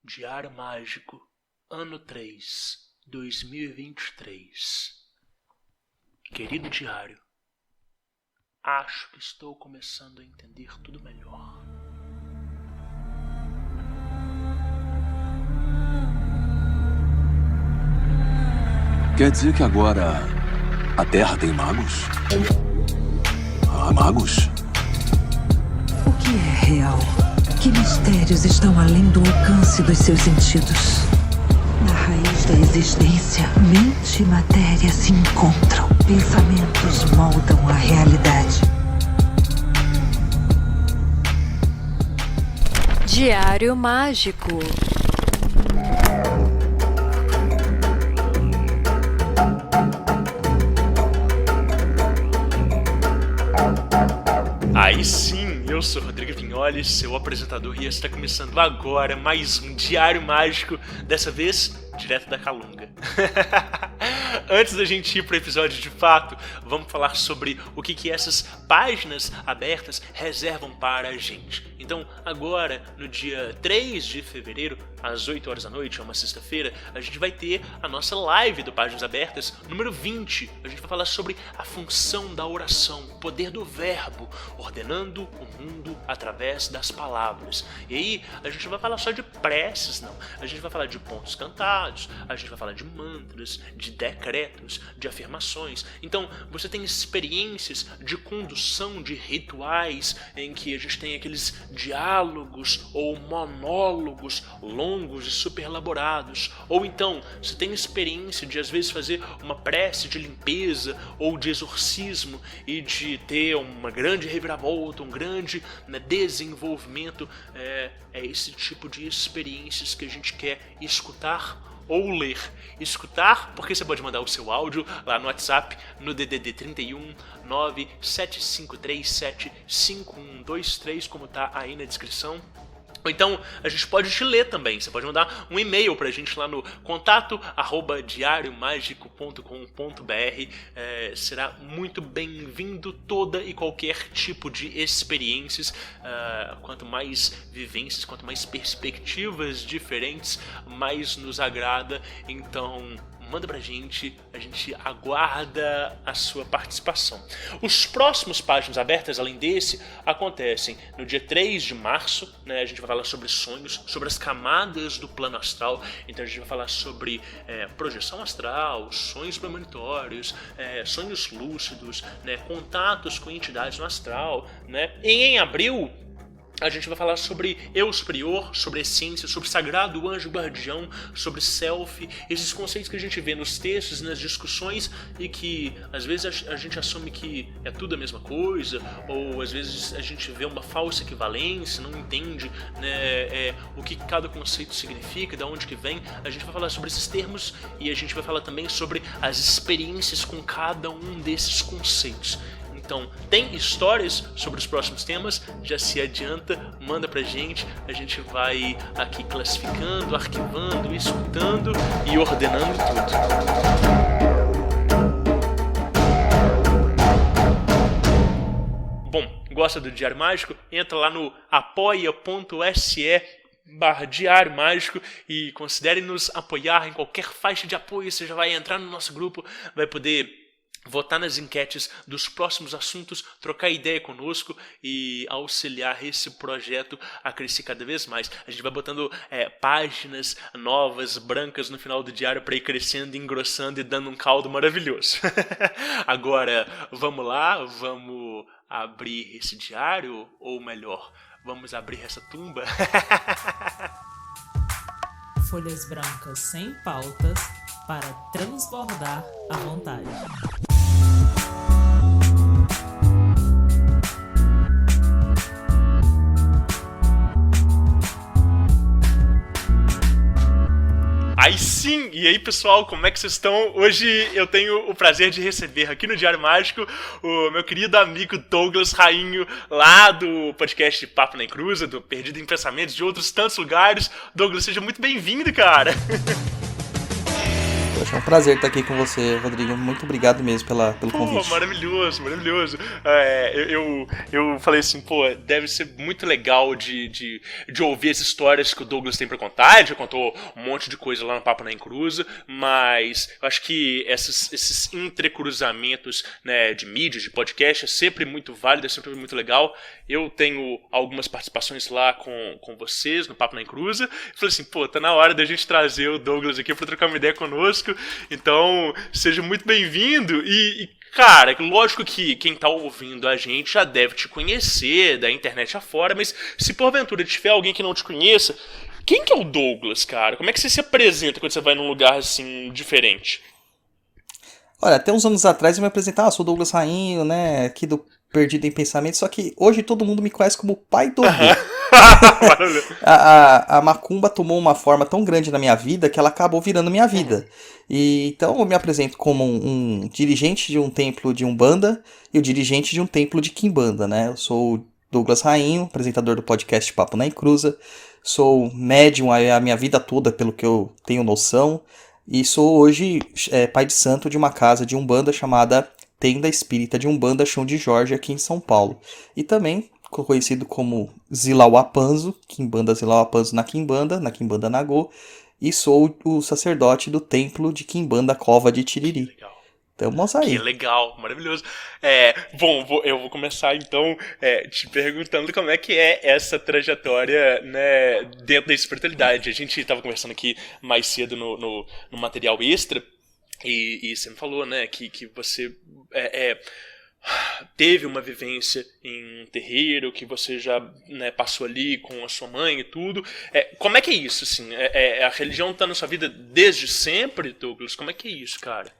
Diário Mágico, ano 3, 2023. Querido diário, acho que estou começando a entender tudo melhor. Quer dizer que agora a Terra tem magos? Há magos? O que é real? Que mistérios estão além do alcance dos seus sentidos? Na raiz da existência, mente e matéria se encontram. Pensamentos moldam a realidade. Diário Mágico. Aí sim, eu sou Rodrigo Vignoli, seu apresentador, e está começando agora mais um Diário Mágico, dessa vez direto da Calunga. Antes da gente ir para o episódio de fato, vamos falar sobre o que essas páginas abertas reservam para a gente. Então, agora, no dia 3 de fevereiro, às 8 horas da noite, é uma sexta-feira, a gente vai ter a nossa live do Páginas Abertas, número 20. A gente vai falar sobre a função da oração, o poder do verbo, ordenando o mundo através das palavras. E aí, a gente não vai falar só de preces, não. A gente vai falar de pontos cantados, a gente vai falar de mantras, de decretos, de afirmações. Então, você tem experiências de condução de rituais em que a gente tem aqueles diálogos ou monólogos longos e super elaborados, ou então você tem experiência de às vezes fazer uma prece de limpeza ou de exorcismo e de ter uma grande reviravolta, um grande desenvolvimento. É esse tipo de experiências que a gente quer escutar ou ler. Escutar, porque você pode mandar o seu áudio lá no WhatsApp, no DDD 31 97537 5123, como tá aí na descrição. Ou então, a gente pode te ler também. Você pode mandar um e-mail pra gente lá no contato@diariomagico.com.br. Será muito bem-vindo toda e qualquer tipo de experiências. Quanto mais vivências, quanto mais perspectivas diferentes, mais nos agrada. Então, manda pra gente, a gente aguarda a sua participação. Os próximos Páginas Abertas, além desse, acontecem no dia 3 de março, né? A gente vai falar sobre sonhos, sobre as camadas do plano astral. Então a gente vai falar sobre projeção astral, sonhos premonitórios, sonhos lúcidos, né? Contatos com entidades no astral, né? E em abril, a gente vai falar sobre eu superior, sobre essência, sobre sagrado anjo guardião, sobre self, esses conceitos que a gente vê nos textos, nas discussões, e que às vezes a gente assume que é tudo a mesma coisa, ou às vezes a gente vê uma falsa equivalência, não entende, né, o que cada conceito significa, de onde que vem. A gente vai falar sobre esses termos e a gente vai falar também sobre as experiências com cada um desses conceitos. Então, tem histórias sobre os próximos temas, já se adianta, manda pra gente, a gente vai aqui classificando, arquivando, escutando e ordenando tudo. Bom, gosta do Diário Mágico? Entra lá no apoia.se/Diário Mágico e considere nos apoiar em qualquer faixa de apoio. Você já vai entrar no nosso grupo, vai poder votar nas enquetes dos próximos assuntos, trocar ideia conosco e auxiliar esse projeto a crescer cada vez mais. A gente vai botando páginas novas, brancas no final do diário para ir crescendo, engrossando e dando um caldo maravilhoso. Agora, vamos lá, vamos abrir esse diário, ou melhor, vamos abrir essa tumba. Folhas brancas sem pautas para transbordar à vontade. Aí sim! E aí, pessoal, como é que vocês estão? Hoje eu tenho o prazer de receber aqui no Diário Mágico o meu querido amigo Douglas Rainho, lá do podcast Papo na Encruza, do Perdido em Pensamentos, de outros tantos lugares. Douglas, seja muito bem-vindo, cara! Poxa, é um prazer estar aqui com você, Rodrigo. Muito obrigado mesmo pelo convite. Maravilhoso. Eu falei assim, deve ser muito legal de ouvir as histórias que o Douglas tem pra contar. Ele já contou um monte de coisa lá no Papo na Encruza, mas eu acho que esses entrecruzamentos, né, de mídia, de podcast, é sempre muito válido, é sempre muito legal. Eu tenho algumas participações lá com vocês no Papo na Encruza. Falei assim, tá na hora da gente trazer o Douglas aqui pra trocar uma ideia conosco. Então, seja muito bem-vindo e cara, lógico que quem tá ouvindo a gente já deve te conhecer da internet afora, mas se porventura tiver alguém que não te conheça, quem que é o Douglas, cara? Como é que você se apresenta quando você vai num lugar assim diferente? Olha, até uns anos atrás eu me apresentava, sou Douglas Rainho, né, aqui do Perdido em Pensamento, só que hoje todo mundo me conhece como Pai Dodô. a macumba tomou uma forma tão grande na minha vida que ela acabou virando minha vida. E então eu me apresento como um dirigente de um templo de Umbanda e o dirigente de um templo de Quimbanda, né? Eu sou o Douglas Rainho, apresentador do podcast Papo na Encruza, sou médium a minha vida toda, pelo que eu tenho noção, e sou hoje pai de santo de uma casa de Umbanda chamada Tenda Espírita de Umbanda Chão de Jorge, aqui em São Paulo. E também conhecido como Zilauapanzo, Quimbanda Zilauapanzo na Quimbanda Nagô, e sou o sacerdote do templo de Quimbanda Cova de Tiriri. Legal. Tamo aí. Que legal, maravilhoso. Eu vou começar então te perguntando como é que é essa trajetória, né, dentro da espiritualidade. A gente estava conversando aqui mais cedo no material extra e você me falou, né, que você teve uma vivência em um terreiro, que você já, né, passou ali com a sua mãe e tudo. Como é que é isso, assim? A religião tá na sua vida desde sempre, Douglas? Como é que é isso, cara?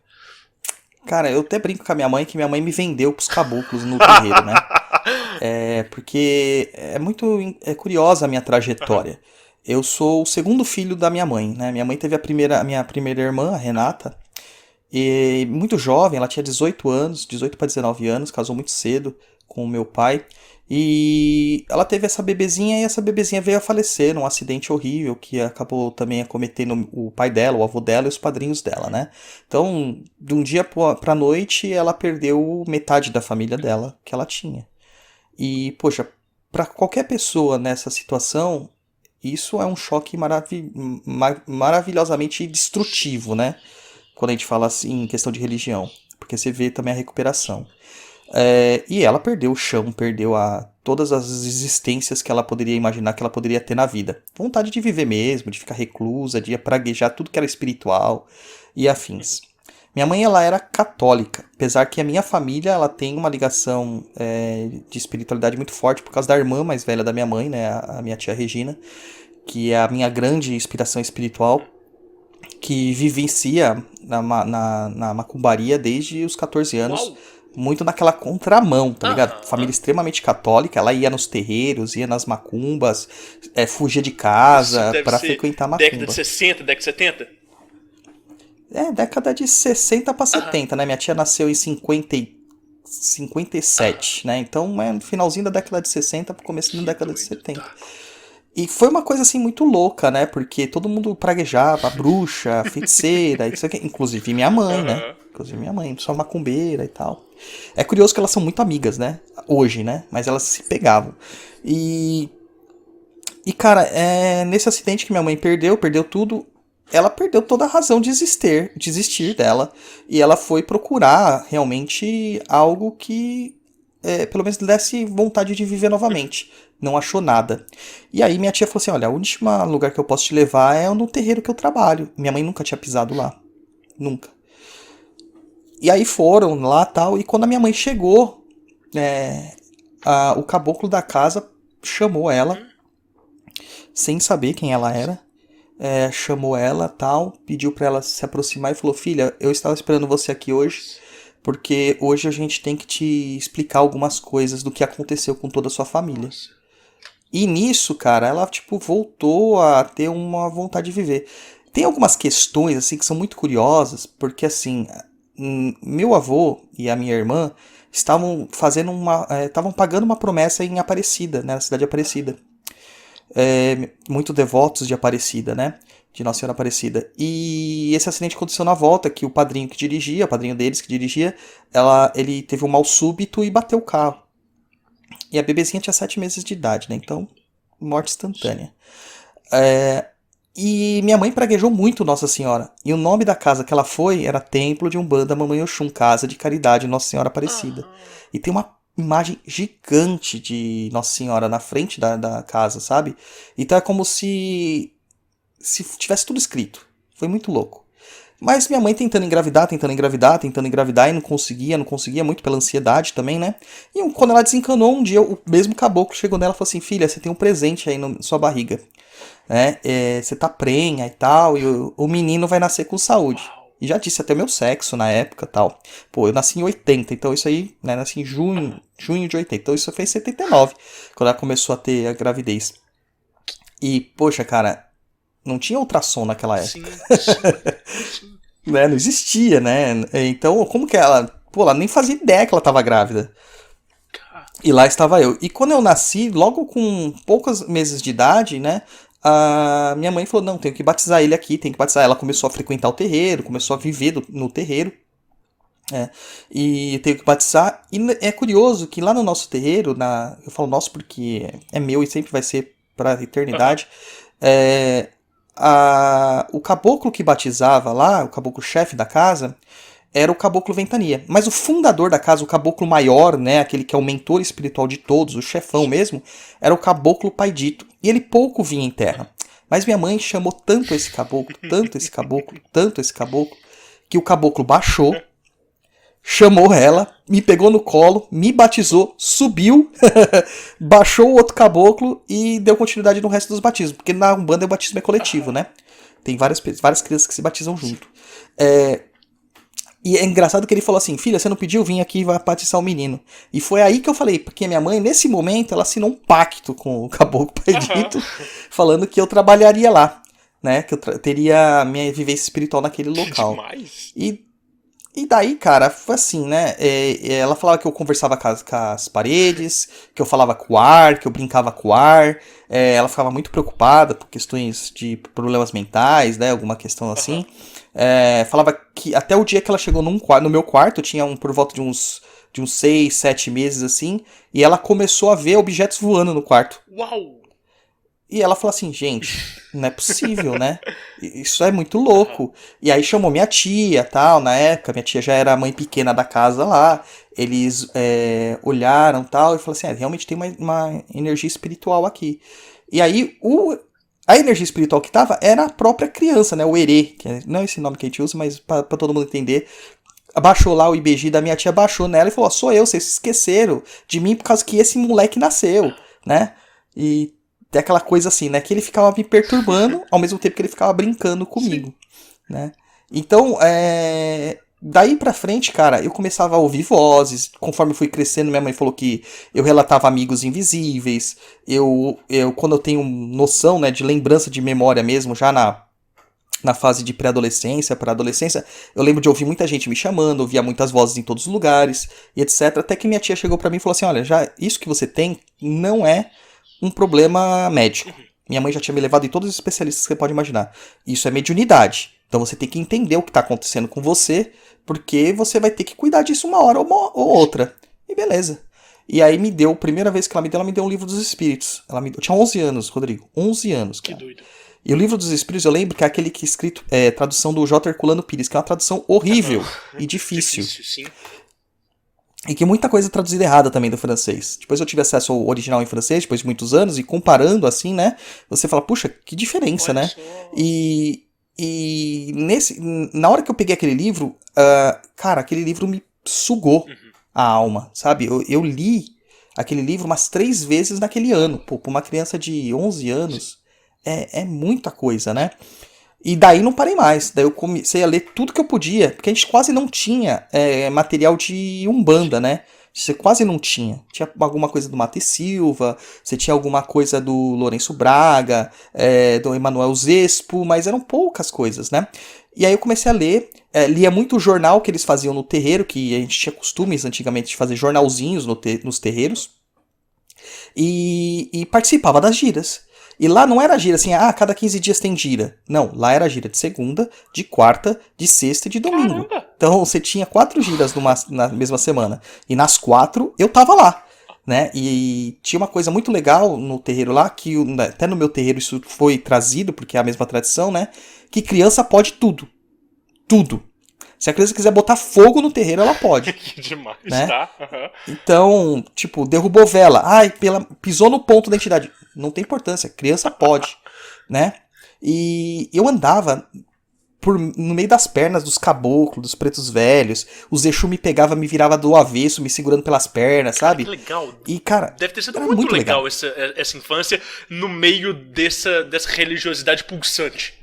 Cara, eu até brinco com a minha mãe que minha mãe me vendeu pros caboclos no terreiro, né? Porque é muito curiosa a minha trajetória. Eu sou o segundo filho da minha mãe, né? Minha mãe teve a minha primeira irmã, a Renata, e muito jovem, ela tinha 18 para 19 anos, casou muito cedo com o meu pai. E ela teve essa bebezinha e essa bebezinha veio a falecer num acidente horrível que acabou também acometendo o pai dela, o avô dela e os padrinhos dela, né? Então, de um dia pra noite, ela perdeu metade da família dela que ela tinha. E, poxa, pra qualquer pessoa nessa situação, isso é um choque maravilhosamente destrutivo, né? Quando a gente fala assim em questão de religião, porque você vê também a recuperação. E ela perdeu o chão, perdeu todas as existências que ela poderia imaginar que ela poderia ter na vida. Vontade de viver mesmo, de ficar reclusa, de praguejar tudo que era espiritual e afins. Minha mãe, ela era católica, apesar que a minha família, ela tem uma ligação de espiritualidade muito forte por causa da irmã mais velha da minha mãe, né, a minha tia Regina, que é a minha grande inspiração espiritual, que vivencia na macumbaria desde os 14 anos. Uau. Muito naquela contramão, tá ligado? Família extremamente católica, ela ia nos terreiros, ia nas macumbas, fugia de casa pra frequentar macumba. Década de 60, década de 70? Década de 60 pra 70, né? Minha tia nasceu em 57, né? Então no finalzinho da década de 60 pro começo da década de 70. Tá. E foi uma coisa assim muito louca, né? Porque todo mundo praguejava, bruxa, feiticeira, isso aqui, inclusive minha mãe, né? Inclusive minha mãe, só macumbeira e tal. É curioso que elas são muito amigas, né? Hoje, né? Mas elas se pegavam. E cara, nesse acidente que minha mãe perdeu tudo, ela perdeu toda a razão de existir dela. E ela foi procurar realmente algo que pelo menos lhe desse vontade de viver novamente. Não achou nada. E aí minha tia falou assim, olha, o último lugar que eu posso te levar é no terreiro que eu trabalho. Minha mãe nunca tinha pisado lá. Nunca. E aí foram lá tal, e quando a minha mãe chegou, o caboclo da casa chamou ela, sem saber quem ela era, chamou ela tal, pediu pra ela se aproximar e falou, filha, eu estava esperando você aqui hoje, porque hoje a gente tem que te explicar algumas coisas do que aconteceu com toda a sua família. E nisso, cara, ela voltou a ter uma vontade de viver. Tem algumas questões assim que são muito curiosas, porque assim, meu avô e a minha irmã estavam pagando uma promessa em Aparecida, né, na cidade de Aparecida. Muito devotos de Aparecida, né? de Nossa Senhora Aparecida. E esse acidente aconteceu na volta, que o padrinho deles que dirigia, ele teve um mal súbito e bateu o carro. E a bebezinha tinha 7 meses de idade, né? Então, morte instantânea. E minha mãe praguejou muito Nossa Senhora. E o nome da casa que ela foi era Templo de Umbanda Mamãe Oxum, Casa de Caridade Nossa Senhora Aparecida. E tem uma imagem gigante de Nossa Senhora na frente da casa, sabe? Então é como se tivesse tudo escrito. Foi muito louco. Mas minha mãe tentando engravidar e não conseguia muito pela ansiedade também, né? E quando ela desencanou, um dia o mesmo caboclo chegou nela e falou assim: filha, você tem um presente aí na sua barriga. Você tá prenha e tal, e o menino vai nascer com saúde. E já disse até o meu sexo na época e tal. Pô, eu nasci em 80, então isso aí, né, nasci em junho de 80, então isso foi em 79, quando ela começou a ter a gravidez. E, poxa, cara, não tinha ultrassom naquela época. Sim. Né, não existia, né? Então, como que ela... Pô, ela nem fazia ideia que ela tava grávida. E lá estava eu. E quando eu nasci, logo com poucos meses de idade, né? A minha mãe falou, não, tenho que batizar ele aqui, tem que batizar. Ela começou a frequentar o terreiro, começou a viver no terreiro. E tenho que batizar. E é curioso que lá no nosso terreiro, eu falo nosso porque é meu e sempre vai ser para a eternidade, o caboclo que batizava lá, o caboclo-chefe da casa, era o caboclo Ventania. Mas o fundador da casa, o caboclo maior, né, aquele que é o mentor espiritual de todos, o chefão mesmo, era o caboclo Pai Dito. E ele pouco vinha em terra. Mas minha mãe chamou tanto esse caboclo, que o caboclo baixou, chamou ela, me pegou no colo, me batizou, subiu, baixou o outro caboclo e deu continuidade no resto dos batismos. Porque na Umbanda o batismo é coletivo, né? Tem várias crianças que se batizam junto. E é engraçado que ele falou assim, filha, você não pediu? Vim aqui e vai batizar o menino. E foi aí que eu falei, porque minha mãe, nesse momento, ela assinou um pacto com o caboclo Pai Dito, falando que eu trabalharia lá, né? Que eu teria minha vivência espiritual naquele local. E daí, cara, foi assim, né? Ela falava que eu conversava com as paredes, que eu falava com o ar, que eu brincava com o ar. Ela ficava muito preocupada por questões de problemas mentais, né? Alguma questão assim. Falava que até o dia que ela chegou no meu quarto, eu tinha por volta de uns 6, 7 meses assim, e ela começou a ver objetos voando no quarto. Uau! E ela falou assim, gente, não é possível, né? Isso é muito louco. E aí chamou minha tia, tal, na época, minha tia já era a mãe pequena da casa lá, eles olharam, tal, e falaram assim, realmente tem uma energia espiritual aqui. E aí, a energia espiritual que tava era a própria criança, né, o Erê, que não é esse nome que a gente usa, mas pra todo mundo entender, baixou lá o IBG da minha tia, baixou nela e falou, sou eu, vocês se esqueceram de mim por causa que esse moleque nasceu, né? E tem aquela coisa assim, né? Que ele ficava me perturbando, ao mesmo tempo que ele ficava brincando comigo, né? Então, daí pra frente, cara, eu começava a ouvir vozes. Conforme eu fui crescendo, minha mãe falou que eu relatava amigos invisíveis. Quando eu tenho noção, né, de lembrança de memória mesmo, já na fase de pré-adolescência, para adolescência, eu lembro de ouvir muita gente me chamando, ouvia muitas vozes em todos os lugares, e etc. Até que minha tia chegou pra mim e falou assim, olha, já isso que você tem não é um problema médico. Minha mãe já tinha me levado em todos os especialistas que você pode imaginar. Isso é mediunidade. Então você tem que entender o que está acontecendo com você, porque você vai ter que cuidar disso uma hora ou outra. E beleza. E aí a primeira vez que ela me deu um livro dos espíritos. Eu tinha 11 anos, Rodrigo. 11 anos, cara. Que doido. E o livro dos espíritos, eu lembro que é aquele que é escrito, tradução do J. Herculano Pires, que é uma tradução horrível e difícil. Sim. E que muita coisa é traduzida errada também do francês. Depois eu tive acesso ao original em francês, depois de muitos anos, e comparando assim, né? Você fala, puxa, que diferença, Olha né? só. Na hora que eu peguei aquele livro, cara, aquele livro me sugou a alma, sabe? Eu li aquele livro umas 3 vezes naquele ano. Pô, pra uma criança de 11 anos, é muita coisa, né? E daí não parei mais, daí eu comecei a ler tudo que eu podia, porque a gente quase não tinha material de Umbanda, né? Você quase não tinha. Tinha alguma coisa do Mata e Silva, você tinha alguma coisa do Lourenço Braga, do Emanuel Zespo, mas eram poucas coisas, né? E aí eu comecei a ler, lia muito o jornal que eles faziam no terreiro, que a gente tinha costumes antigamente de fazer jornalzinhos nos terreiros, e participava das giras. E lá não era gira assim, cada 15 dias tem gira. Não, lá era gira de segunda, de quarta, de sexta e de domingo. Caramba! Então você tinha 4 giras na mesma semana. E nas 4 eu tava lá. Né? E tinha uma coisa muito legal no terreiro lá, que até no meu terreiro isso foi trazido, porque é a mesma tradição, né? Que criança pode tudo. Tudo. Se a criança quiser botar fogo no terreiro, ela pode. Que demais, né? tá? Uhum. Então, tipo, derrubou vela. Pisou no ponto da entidade. Não tem importância, criança pode. Né? E eu andava no meio das pernas dos caboclos, dos pretos velhos. Os Exu me pegava, me virava do avesso, me segurando pelas pernas, sabe? Que legal. E, cara, deve ter sido era muito legal essa infância no meio dessa religiosidade pulsante.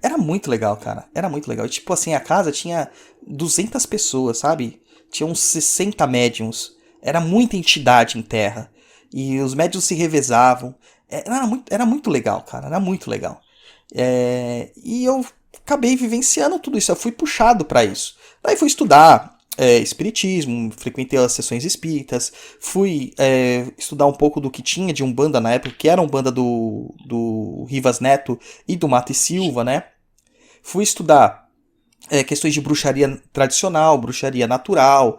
Era muito legal, cara. Era muito legal. E, tipo assim, a casa tinha 200 pessoas, sabe? Tinha uns 60 médiums. Era muita entidade em terra. E os médiums se revezavam. Era muito legal, cara. Era muito legal. E eu acabei vivenciando tudo isso. Eu fui puxado pra isso. Daí fui estudar espiritismo, frequentei as sessões espíritas, fui estudar um pouco do que tinha de Umbanda na época, que era Umbanda do Rivas Neto e do Mata e Silva, né? Fui estudar questões de bruxaria tradicional, bruxaria natural,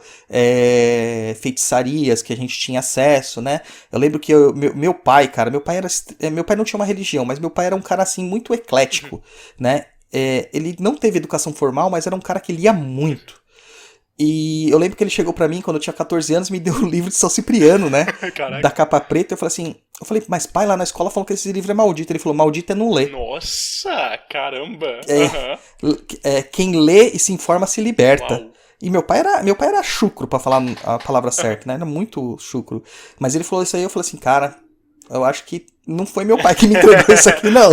feitiçarias que a gente tinha acesso, né? Eu lembro que meu pai, cara, meu pai não tinha uma religião, mas meu pai era um cara assim muito eclético, né? Ele não teve educação formal, mas era um cara que lia muito. E eu lembro que ele chegou pra mim quando eu tinha 14 anos, me deu o livro de São Cipriano, né? Caraca. Da capa preta. Eu falei, mas pai, lá na escola falou que esse livro é maldito. Ele falou, maldito é não ler. Nossa, caramba. Quem lê e se informa se liberta. Uau. E meu pai era chucro, pra falar a palavra certa, né? Era muito chucro. Mas ele falou isso aí, eu falei assim, cara, eu acho que não foi meu pai que me entregou isso aqui, não.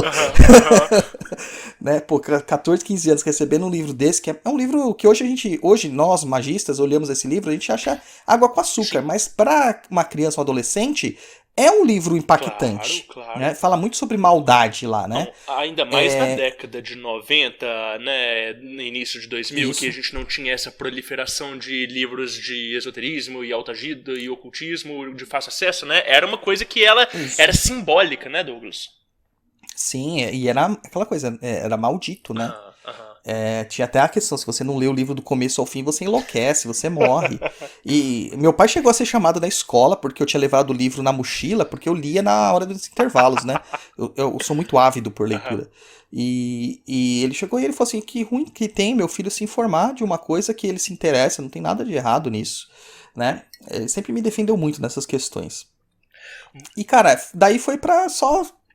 Né? Pô, 14, 15 anos recebendo um livro desse, que é um livro que hoje nós, magistas, olhamos esse livro, a gente acha água com açúcar, mas para uma criança ou um adolescente, é um livro impactante. Claro. Né? Fala muito sobre maldade lá, né? Não, ainda mais na década de 90, né, no início de 2000, Isso. que a gente não tinha essa proliferação de livros de esoterismo e autoajuda e ocultismo de fácil acesso, né? Era uma coisa que ela era simbólica, né, Douglas? Sim, e era aquela coisa, era maldito, né? Tinha até a questão, se você não lê o livro do começo ao fim, você enlouquece, você morre. E meu pai chegou a ser chamado na escola porque eu tinha levado o livro na mochila, porque eu lia na hora dos intervalos, né? Eu sou muito ávido por leitura. E ele chegou e ele falou assim, que ruim que tem meu filho se informar de uma coisa que ele se interessa, não tem nada de errado nisso, né? Ele sempre me defendeu muito nessas questões. E, cara, daí foi pra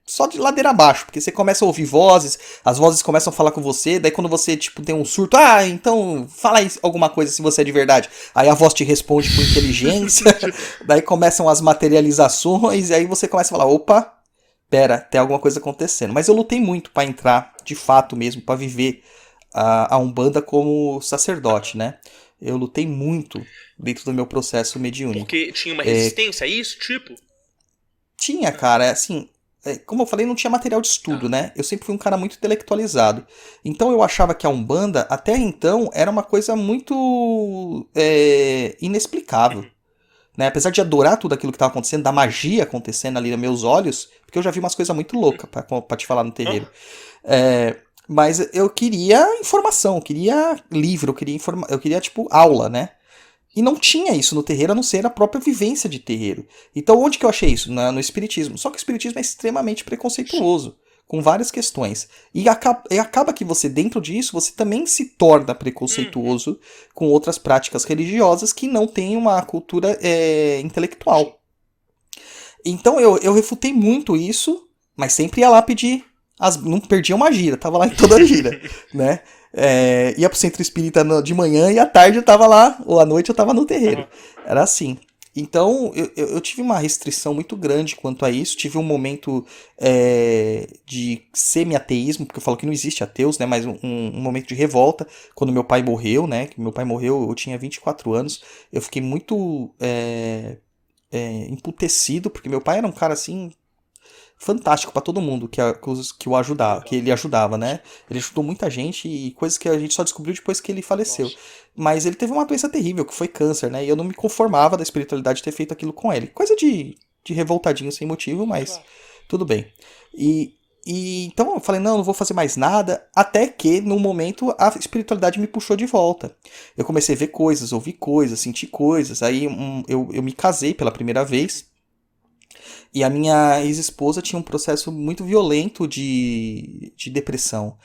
só de ladeira abaixo, porque você começa a ouvir vozes, as vozes começam a falar com você, daí quando você, tipo, tem um surto, então fala aí alguma coisa se você é de verdade. Aí a voz te responde com inteligência, daí começam as materializações, e aí você começa a falar, opa, pera, tem alguma coisa acontecendo. Mas eu lutei muito pra entrar, de fato mesmo, pra viver a Umbanda como sacerdote, né? Eu lutei muito dentro do meu processo mediúnico. Porque tinha uma resistência a isso, tipo? Tinha, cara, assim... Como eu falei, não tinha material de estudo, né? Eu sempre fui um cara muito intelectualizado. Então eu achava que a Umbanda, até então, era uma coisa muito inexplicável. Né? Apesar de adorar tudo aquilo que estava acontecendo, da magia acontecendo ali nos meus olhos, porque eu já vi umas coisas muito loucas pra te falar no terreiro. Mas eu queria informação, eu queria livro, eu queria tipo, aula, né? E não tinha isso no terreiro, a não ser a própria vivência de terreiro. Então onde que eu achei isso? No espiritismo. Só que o espiritismo é extremamente preconceituoso, com várias questões. E acaba que você, dentro disso, você também se torna preconceituoso com outras práticas religiosas que não têm uma cultura intelectual. Então eu refutei muito isso, mas sempre ia lá pedir. Não perdia uma gira, tava lá em toda a gira, né? Ia pro centro espírita de manhã e à tarde eu tava lá, ou à noite eu tava no terreiro. Era assim. Então eu tive uma restrição muito grande quanto a isso. Tive um momento de semi-ateísmo, porque eu falo que não existe ateus, né? Mas um momento de revolta, quando meu pai morreu, né? Que meu pai morreu, eu tinha 24 anos. Eu fiquei muito emputecido, porque meu pai era um cara assim... fantástico pra todo mundo que o ajudava, que ele ajudava, né? Ele ajudou muita gente e coisas que a gente só descobriu depois que ele faleceu. Nossa. Mas ele teve uma doença terrível, que foi câncer, né? E eu não me conformava da espiritualidade ter feito aquilo com ele. Coisa de revoltadinho sem motivo, mas tudo bem. Então eu falei, não vou fazer mais nada, até que, num momento, a espiritualidade me puxou de volta. Eu comecei a ver coisas, ouvir coisas, sentir coisas, aí eu me casei pela primeira vez, e a minha ex-esposa tinha um processo muito violento de depressão,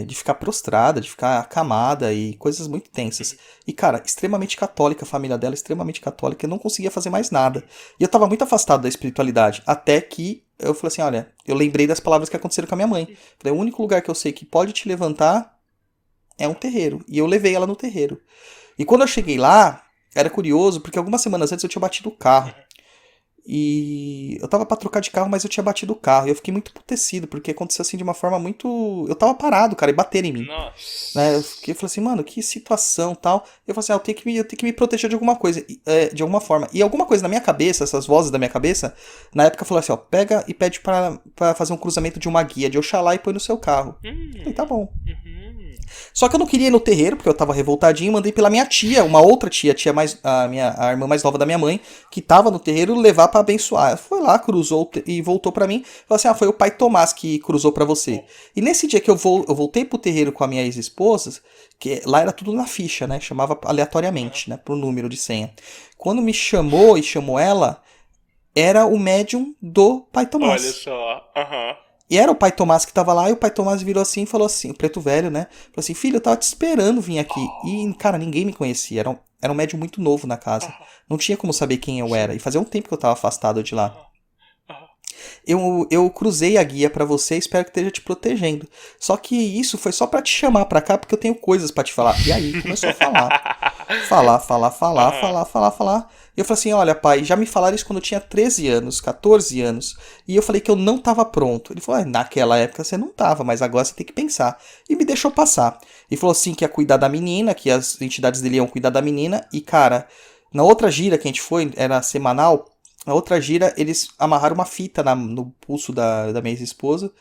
de ficar prostrada, de ficar acamada e coisas muito tensas. E, cara, extremamente católica, a família dela extremamente católica, eu não conseguia fazer mais nada. E eu tava muito afastado da espiritualidade, até que eu falei assim, olha, eu lembrei das palavras que aconteceram com a minha mãe. Falei, o único lugar que eu sei que pode te levantar é um terreiro. E eu levei ela no terreiro. E quando eu cheguei lá, era curioso, porque algumas semanas antes eu tinha batido o carro. E eu tava pra trocar de carro, mas eu tinha batido o carro. E eu fiquei muito emputecido, porque aconteceu assim de uma forma muito... Eu tava parado, cara, e bateram em mim. Nossa. Né? Eu falei assim, mano, que situação tal. Eu falei assim, eu tenho que me proteger de alguma coisa, de alguma forma. E alguma coisa na minha cabeça, essas vozes da minha cabeça, na época falou assim, ó, pega e pede pra fazer um cruzamento de uma guia de Oxalá e põe no seu carro. Eu falei, tá bom. Só que eu não queria ir no terreiro, porque eu tava revoltadinho, mandei pela minha tia, uma outra tia a irmã mais nova da minha mãe, que tava no terreiro, levar pra abençoar. Ela foi lá, cruzou e voltou pra mim, falou assim, foi o pai Tomás que cruzou pra você. E nesse dia que eu voltei pro terreiro com a minha ex-esposa, que lá era tudo na ficha, né, chamava aleatoriamente, né, pro número de senha. Quando me chamou e chamou ela, era o médium do pai Tomás. Olha só, E era o pai Tomás que tava lá, e o pai Tomás virou assim e falou assim, o preto velho, né? Falou assim, filho, eu tava te esperando vir aqui. E, cara, ninguém me conhecia, era um médium muito novo na casa. Não tinha como saber quem eu era, e fazia um tempo que eu tava afastado de lá. Eu cruzei a guia pra você, espero que esteja te protegendo. Só que isso foi só pra te chamar pra cá, porque eu tenho coisas pra te falar. E aí começou a falar. E eu falei assim, olha pai, já me falaram isso quando eu tinha 13 anos, 14 anos. E eu falei que eu não tava pronto. Ele falou, naquela época você não tava, mas agora você tem que pensar. E me deixou passar. E falou assim que ia cuidar da menina, que as entidades dele iam cuidar da menina. E cara, na outra gira que a gente foi, era semanal, na outra gira eles amarraram uma fita no pulso da minha ex-esposa.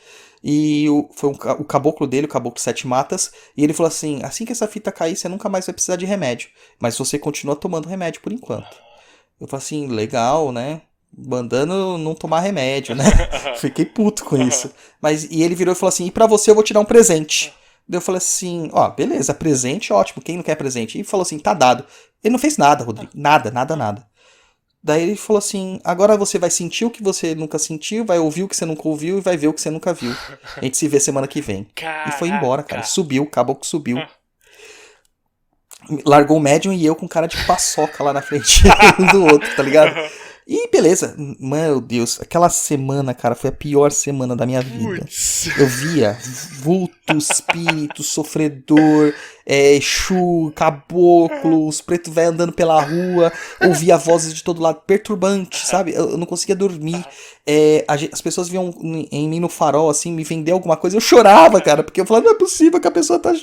E foi o caboclo dele, o caboclo Sete Matas. E ele falou assim que essa fita cair, você nunca mais vai precisar de remédio. Mas você continua tomando remédio por enquanto. Eu falei assim, legal, né? Mandando não tomar remédio, né? Fiquei puto com isso. E ele virou e falou assim, e pra você eu vou te dar um presente. Daí eu falei assim, beleza, presente, ótimo, quem não quer presente? E falou assim, tá dado. Ele não fez nada, Rodrigo, nada. Daí ele falou assim, agora você vai sentir o que você nunca sentiu, vai ouvir o que você nunca ouviu e vai ver o que você nunca viu. A gente se vê semana que vem. E foi embora, cara, subiu, o caboclo subiu. Largou o médium e eu com cara de paçoca lá na frente um do outro, tá ligado? E beleza, meu Deus, aquela semana, cara, foi a pior semana da minha vida. Eu via vulto, espírito, sofredor, Exu, caboclo, os preto velho andando pela rua, ouvia vozes de todo lado, perturbante, sabe? Eu não conseguia dormir. As pessoas viam em mim no farol, assim, me vender alguma coisa, eu chorava, cara, porque eu falava, não é possível que a pessoa tá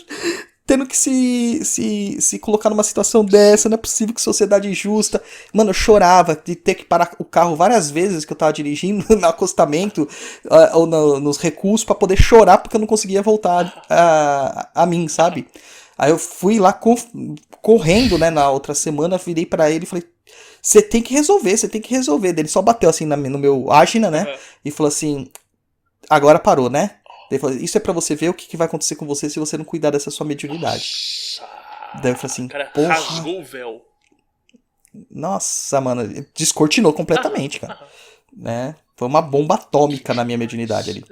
tendo que se colocar numa situação dessa, não é possível, que sociedade injusta. Mano, eu chorava de ter que parar o carro várias vezes que eu tava dirigindo no acostamento ou nos recursos pra poder chorar porque eu não conseguia voltar a mim, sabe? Aí eu fui lá correndo, né, na outra semana, virei pra ele e falei, você tem que resolver. Ele só bateu assim no meu ágina, né, e falou assim, agora parou, né? Ele falou, isso é pra você ver o que vai acontecer com você se você não cuidar dessa sua mediunidade. Daí eu falei assim, cara, porra. rasgou o véu. Nossa, mano, descortinou completamente, cara. Né? Foi uma bomba atômica na minha mediunidade ali.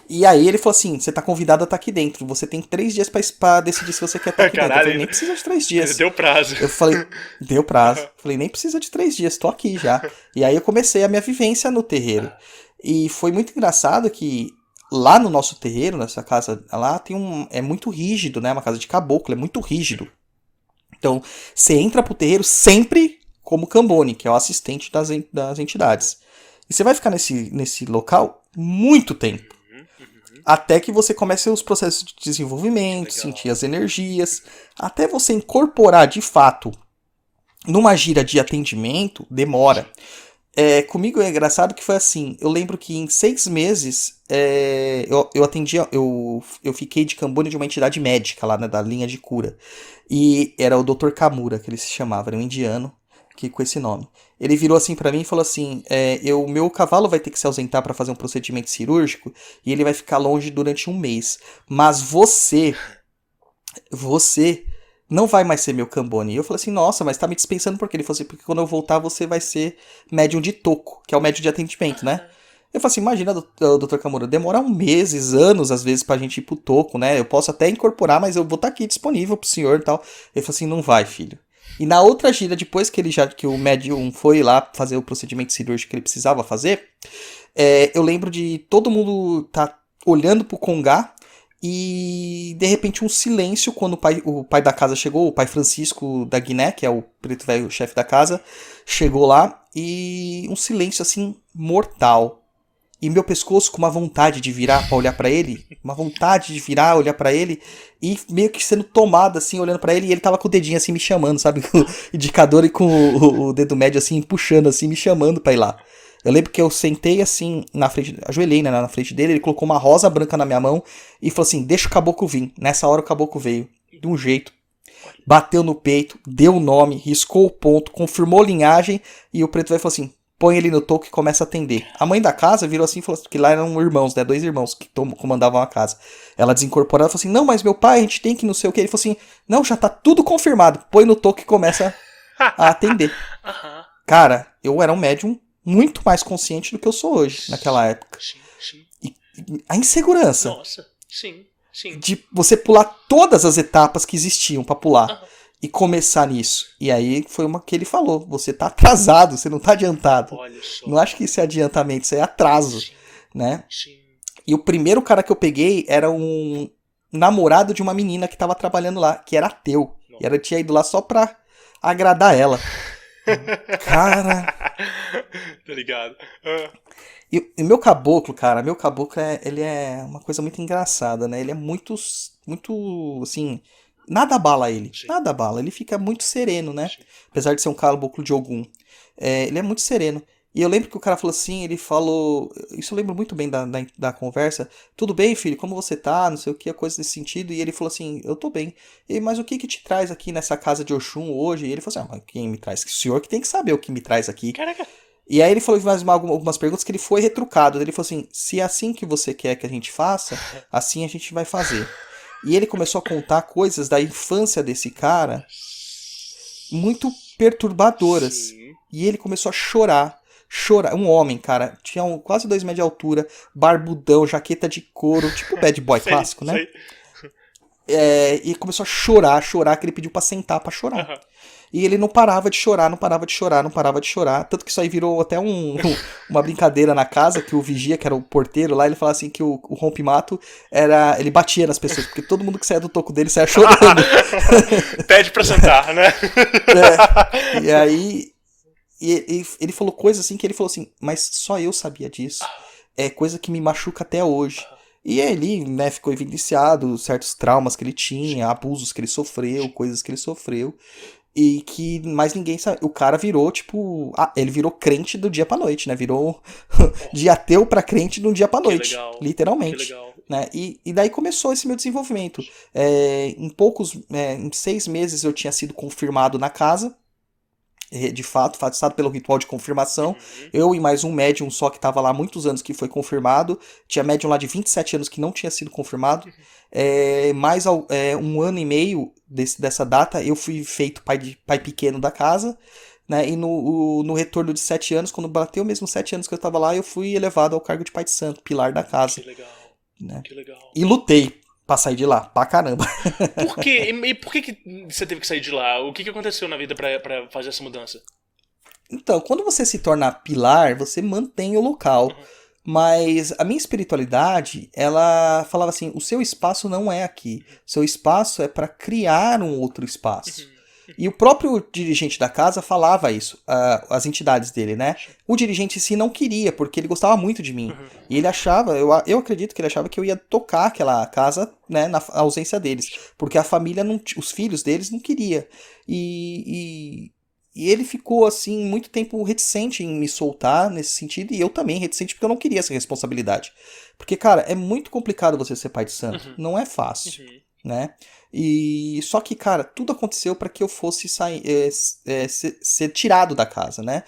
E aí ele falou assim, você tá convidado a estar aqui dentro, você tem 3 dias pra decidir se você quer estar aqui dentro. Eu falei, nem precisa de 3 dias. Deu prazo. Eu falei, deu prazo. Eu falei, nem precisa de 3 dias, tô aqui já. E aí eu comecei a minha vivência no terreiro. E foi muito engraçado que lá no nosso terreiro, nessa casa, lá é muito rígido, né? Uma casa de caboclo, é muito rígido. Então, você entra pro terreiro sempre como Cambone, que é o assistente das entidades. E você vai ficar nesse local muito tempo. Até que você comece os processos de desenvolvimento, sentir as energias. Até você incorporar de fato numa gira de atendimento, demora. Comigo é engraçado que foi assim, eu lembro que em 6 meses eu atendia, eu fiquei de Cambone de uma entidade médica lá, né, da linha de cura, e era o Dr. Kamura, que ele se chamava, era um indiano, com esse nome. Ele virou assim pra mim e falou assim, meu cavalo vai ter que se ausentar pra fazer um procedimento cirúrgico e ele vai ficar longe durante 1 mês. Mas você não vai mais ser meu Cambone. E eu falei assim, nossa, mas tá me dispensando por quê? Ele falou assim, porque quando eu voltar você vai ser médium de toco, que é o médium de atendimento, né? Eu falei assim, imagina, Dr. Kamura, demora meses, anos, às vezes, pra gente ir pro toco, né? Eu posso até incorporar, mas eu vou estar aqui disponível pro senhor e tal. Ele falou assim, não vai, filho. E na outra gira, depois que o médium foi lá fazer o procedimento cirúrgico que ele precisava fazer, eu lembro de todo mundo tá olhando pro Congá e, de repente, um silêncio quando o pai da casa chegou, o pai Francisco da Guiné, que é o preto velho chefe da casa, chegou lá e um silêncio, assim, mortal. E meu pescoço com uma vontade de virar pra olhar pra ele, uma vontade de virar, olhar pra ele, e meio que sendo tomado assim, olhando pra ele, e ele tava com o dedinho assim me chamando, sabe, com o indicador e com o dedo médio assim, puxando assim, me chamando pra ir lá. Eu lembro que eu sentei assim, na frente, ajoelhei, né, na frente dele, ele colocou uma rosa branca na minha mão, e falou assim, deixa o caboclo vir. Nessa hora o caboclo veio, de um jeito, bateu no peito, deu o nome, riscou o ponto, confirmou a linhagem, e o preto velho falou assim, põe ele no toco e começa a atender. A mãe da casa virou assim e falou assim, que lá eram irmãos, né? 2 irmãos que comandavam a casa. Ela desincorporada falou assim, não, mas meu pai, a gente tem que não sei o que. Ele falou assim, não, já tá tudo confirmado. Põe no toco e começa a atender. Cara, eu era um médium muito mais consciente do que eu sou hoje, naquela época. Sim. E a insegurança. Nossa, sim. De você pular todas as etapas que existiam pra pular. E começar nisso. E aí foi uma que ele falou. Você tá atrasado, você não tá adiantado. Olha só. Não acho que isso é adiantamento, isso é atraso. Sim. Né? Sim. E o primeiro cara que eu peguei era um namorado de uma menina que tava trabalhando lá, que era ateu. E ela tinha ido lá só pra agradar ela. Cara. Tá ligado? E meu caboclo, cara, ele é uma coisa muito engraçada, né? Ele é muito, assim, nada abala ele. Sim. Nada abala. Ele fica muito sereno, né? Sim. Apesar de ser um caboclo de Ogum. Ele é muito sereno. E eu lembro que o cara falou assim, ele falou... Isso eu lembro muito bem da conversa. Tudo bem, filho? Como você tá? Não sei o que, coisa desse sentido. E ele falou assim, eu tô bem. Mas o que te traz aqui nessa casa de Oxum hoje? E ele falou assim, mas quem me traz? O senhor que tem que saber o que me traz aqui. Caraca. E aí ele falou mais algumas perguntas que ele foi retrucado. Ele falou assim, se é assim que você quer que a gente faça, assim a gente vai fazer. E ele começou a contar coisas da infância desse cara muito perturbadoras. Sim. E ele começou a chorar. Um homem, cara, tinha quase 2 metros de altura, barbudão, jaqueta de couro, tipo bad boy clássico, né? E começou a chorar, que ele pediu pra sentar pra chorar. Uhum. E ele não parava de chorar. Tanto que isso aí virou até uma brincadeira na casa, que o vigia, que era o porteiro lá, ele falava assim que o rompe-mato ele batia nas pessoas, porque todo mundo que saía do toco dele saia chorando. Pede pra sentar, né? E aí... E ele falou coisas assim que ele falou assim, mas só eu sabia disso. É coisa que me machuca até hoje. E ele, né, ficou evidenciado certos traumas que ele tinha, abusos que ele sofreu, coisas que ele sofreu. E que mais ninguém sabe. O cara virou, tipo... ele virou crente do dia pra noite, né? Virou de ateu pra crente de um dia pra noite. Legal. Literalmente. Que legal. Né? E daí começou esse meu desenvolvimento. Em 6 meses eu tinha sido confirmado na casa. De fato, passado pelo ritual de confirmação. Eu e mais um médium só que estava lá há muitos anos que foi confirmado. Tinha médium lá de 27 anos que não tinha sido confirmado. Mais 1 ano e meio dessa data eu fui feito pai pequeno da casa. Né? E no retorno de 7 anos, quando bateu mesmo 7 anos que eu estava lá, eu fui elevado ao cargo de pai de santo, pilar da casa. Que legal. Né? Que legal. E lutei pra sair de lá, pra caramba. Por quê? E por que você teve que sair de lá? O que aconteceu na vida pra fazer essa mudança? Então, quando você se torna pilar, você mantém o local. Mas a minha espiritualidade, ela falava assim, o seu espaço não é aqui. O seu espaço é para criar um outro espaço. E o próprio dirigente da casa falava isso, as entidades dele, né? O dirigente em si não queria, porque ele gostava muito de mim. E ele achava, eu acredito que ele achava que eu ia tocar aquela casa, né, na ausência deles. Porque a família, os filhos deles não queria. E ele ficou, assim, muito tempo reticente em me soltar nesse sentido. E eu também reticente, porque eu não queria essa responsabilidade. Porque, cara, é muito complicado você ser pai de santo. Não é fácil. né? E só que, cara, tudo aconteceu para que eu fosse ser tirado da casa, né?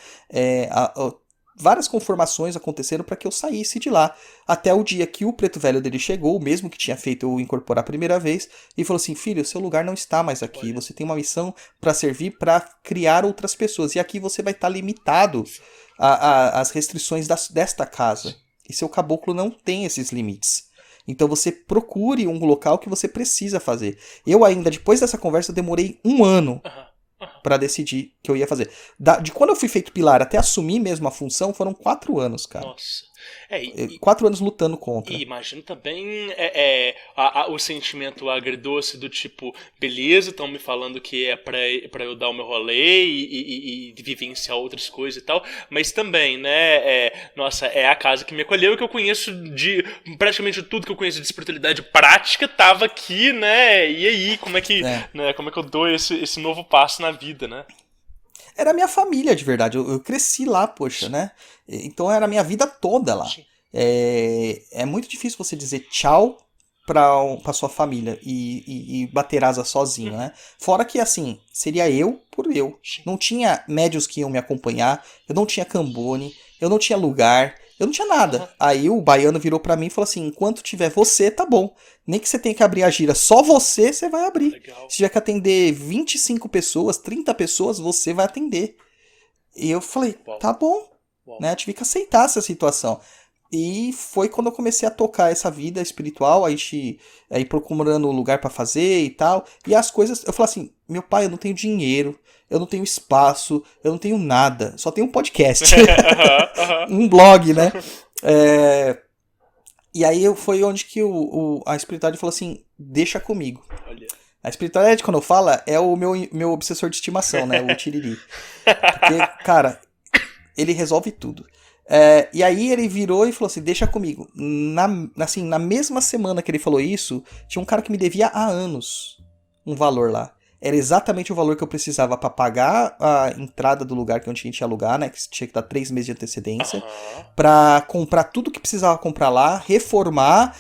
Várias conformações aconteceram para que eu saísse de lá. Até o dia que o preto velho dele chegou, o mesmo que tinha feito eu incorporar a primeira vez, e falou assim: filho, seu lugar não está mais aqui. Você tem uma missão para servir, para criar outras pessoas. E aqui você vai estar limitado às restrições desta casa. E seu caboclo não tem esses limites. Então você procure um local que você precisa fazer. Eu ainda, depois dessa conversa, demorei 1 ano pra decidir que eu ia fazer. De quando eu fui feito pilar até assumir mesmo a função, foram 4 anos, cara. Nossa. 4 anos lutando contra. E imagino também o sentimento agridoce do tipo, beleza, estão me falando que é pra eu dar o meu rolê e vivenciar outras coisas e tal, mas também, né, nossa, é a casa que me acolheu, que eu conheço de praticamente tudo que eu conheço de espiritualidade prática, tava aqui, né, e aí, como é que eu dou esse novo passo na vida, né? Era a minha família, de verdade. Eu cresci lá, poxa, né? Então era a minha vida toda lá. É muito difícil você dizer tchau pra sua família e bater asa sozinho, né? Fora que, assim, seria eu por eu. Não tinha médios que iam me acompanhar, eu não tinha Cambone, eu não tinha lugar, eu não tinha nada. Aí o baiano virou pra mim e falou assim: enquanto tiver você, tá bom. Nem que você tenha que abrir a gira, só você vai abrir. Legal. Se tiver que atender 25 pessoas, 30 pessoas, você vai atender. E eu falei, tá bom. Né? Eu tive que aceitar essa situação. E foi quando eu comecei a tocar essa vida espiritual, aí procurando um lugar pra fazer e tal. E as coisas, eu falei assim: meu pai, eu não tenho dinheiro, eu não tenho espaço, eu não tenho nada, só tenho um podcast. Um blog, né? E aí foi onde que a espiritualidade falou assim: deixa comigo. Olha. A espiritualidade, quando eu falo, é o meu obsessor de estimação, né? O Tiriri. Porque, cara, ele resolve tudo. E aí ele virou e falou assim: deixa comigo. Na mesma semana que ele falou isso, tinha um cara que me devia há anos um valor lá. Era exatamente o valor que eu precisava para pagar a entrada do lugar que a gente ia alugar, né? Que tinha que dar 3 meses de antecedência. Para comprar tudo que precisava comprar lá, reformar